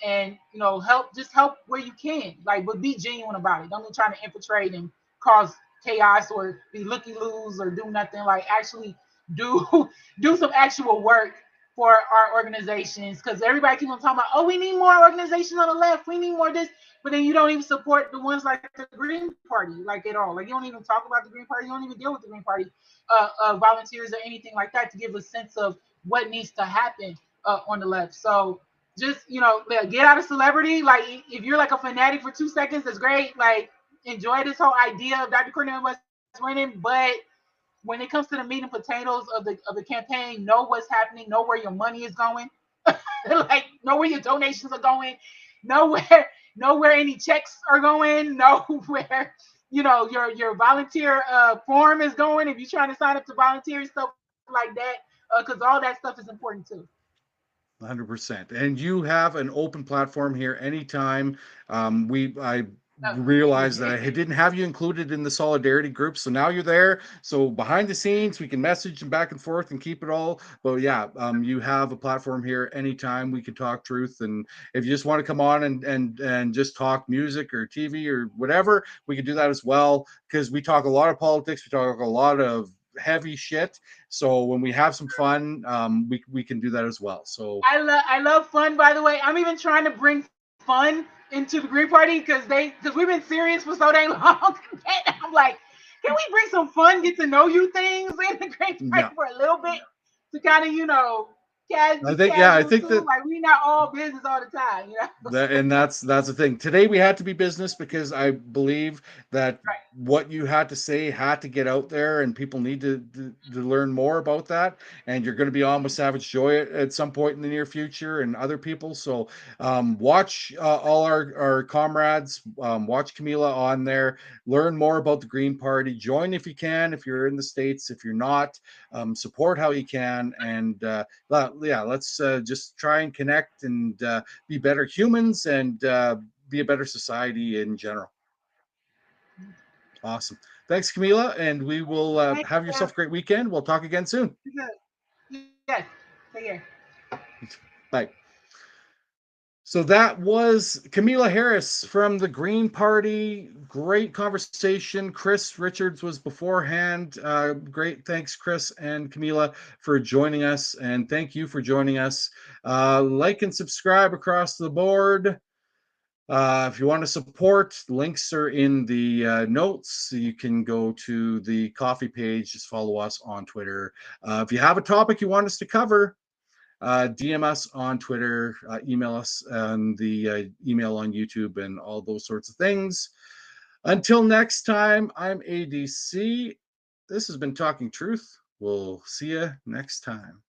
And help where you can, like, but be genuine about it. Don't be trying to infiltrate and cause chaos, or be looky loos, or do nothing. Like, actually do do some actual work for our organizations, because everybody keeps on talking about, oh, we need more organizations on the left, we need more this, but then you don't even support the ones like the Green Party, like, at all. Like, you don't even talk about the Green Party, you don't even deal with the Green Party volunteers or anything like that, to give a sense of what needs to happen on the left. So just get out of celebrity. Like, if you're like a fanatic for 2 seconds, that's great. Like, enjoy this whole idea of Dr. Cornel West winning, but when it comes to the meat and potatoes of the campaign, know what's happening, know where your money is going, like, know where your donations are going, know where any checks are going, know where your volunteer form is going, if you're trying to sign up to volunteer and stuff like that, because all that stuff is important too. 100%. And you have an open platform here anytime. I Oh, realized that I didn't have you included in the solidarity group, so now you're there. So behind the scenes, we can message and back and forth and keep it all. But yeah, you have a platform here anytime. We can talk truth, and if you just want to come on and just talk music or TV or whatever, we can do that as well. Because we talk a lot of politics, we talk a lot of heavy shit. So when we have some fun, we can do that as well. So I love fun. By the way, I'm even trying to bring fun into the Green Party, because we've been serious for so dang long. And I'm like, can we bring some fun, get to know you things in the Green Party yeah, for a little bit, to kind of I think yeah, I casual think too. that Like, we not all business all the time, you know. And that's the thing. Today we had to be business because I believe that Right. what you had to say had to get out there, and people need to learn more about that. And you're going to be on with Savage Joy at some point in the near future, and other people. So watch all our comrades. Watch Camila on there. Learn more about the Green Party. Join if you can. If you're in the States, if you're not, support how you can. And yeah, let's just try and connect and be better humans and be a better society in general. Awesome. Thanks, Camila. And we will Thank have yourself a great weekend. We'll talk again soon. you. Yes. Take care. Bye. So that was Camila Harris from the Green Party. Great conversation. Chris Richards was beforehand. Great. Thanks, Chris and Camila, for joining us. And thank you for joining us. Like and subscribe across the board. If you want to support, links are in the notes. You can go to the coffee page. Just follow us on Twitter. If you have a topic you want us to cover, DM us on Twitter, email us on the email on YouTube, and all those sorts of things. Until next time, I'm ADC. This has been Talking Truth. We'll see you next time.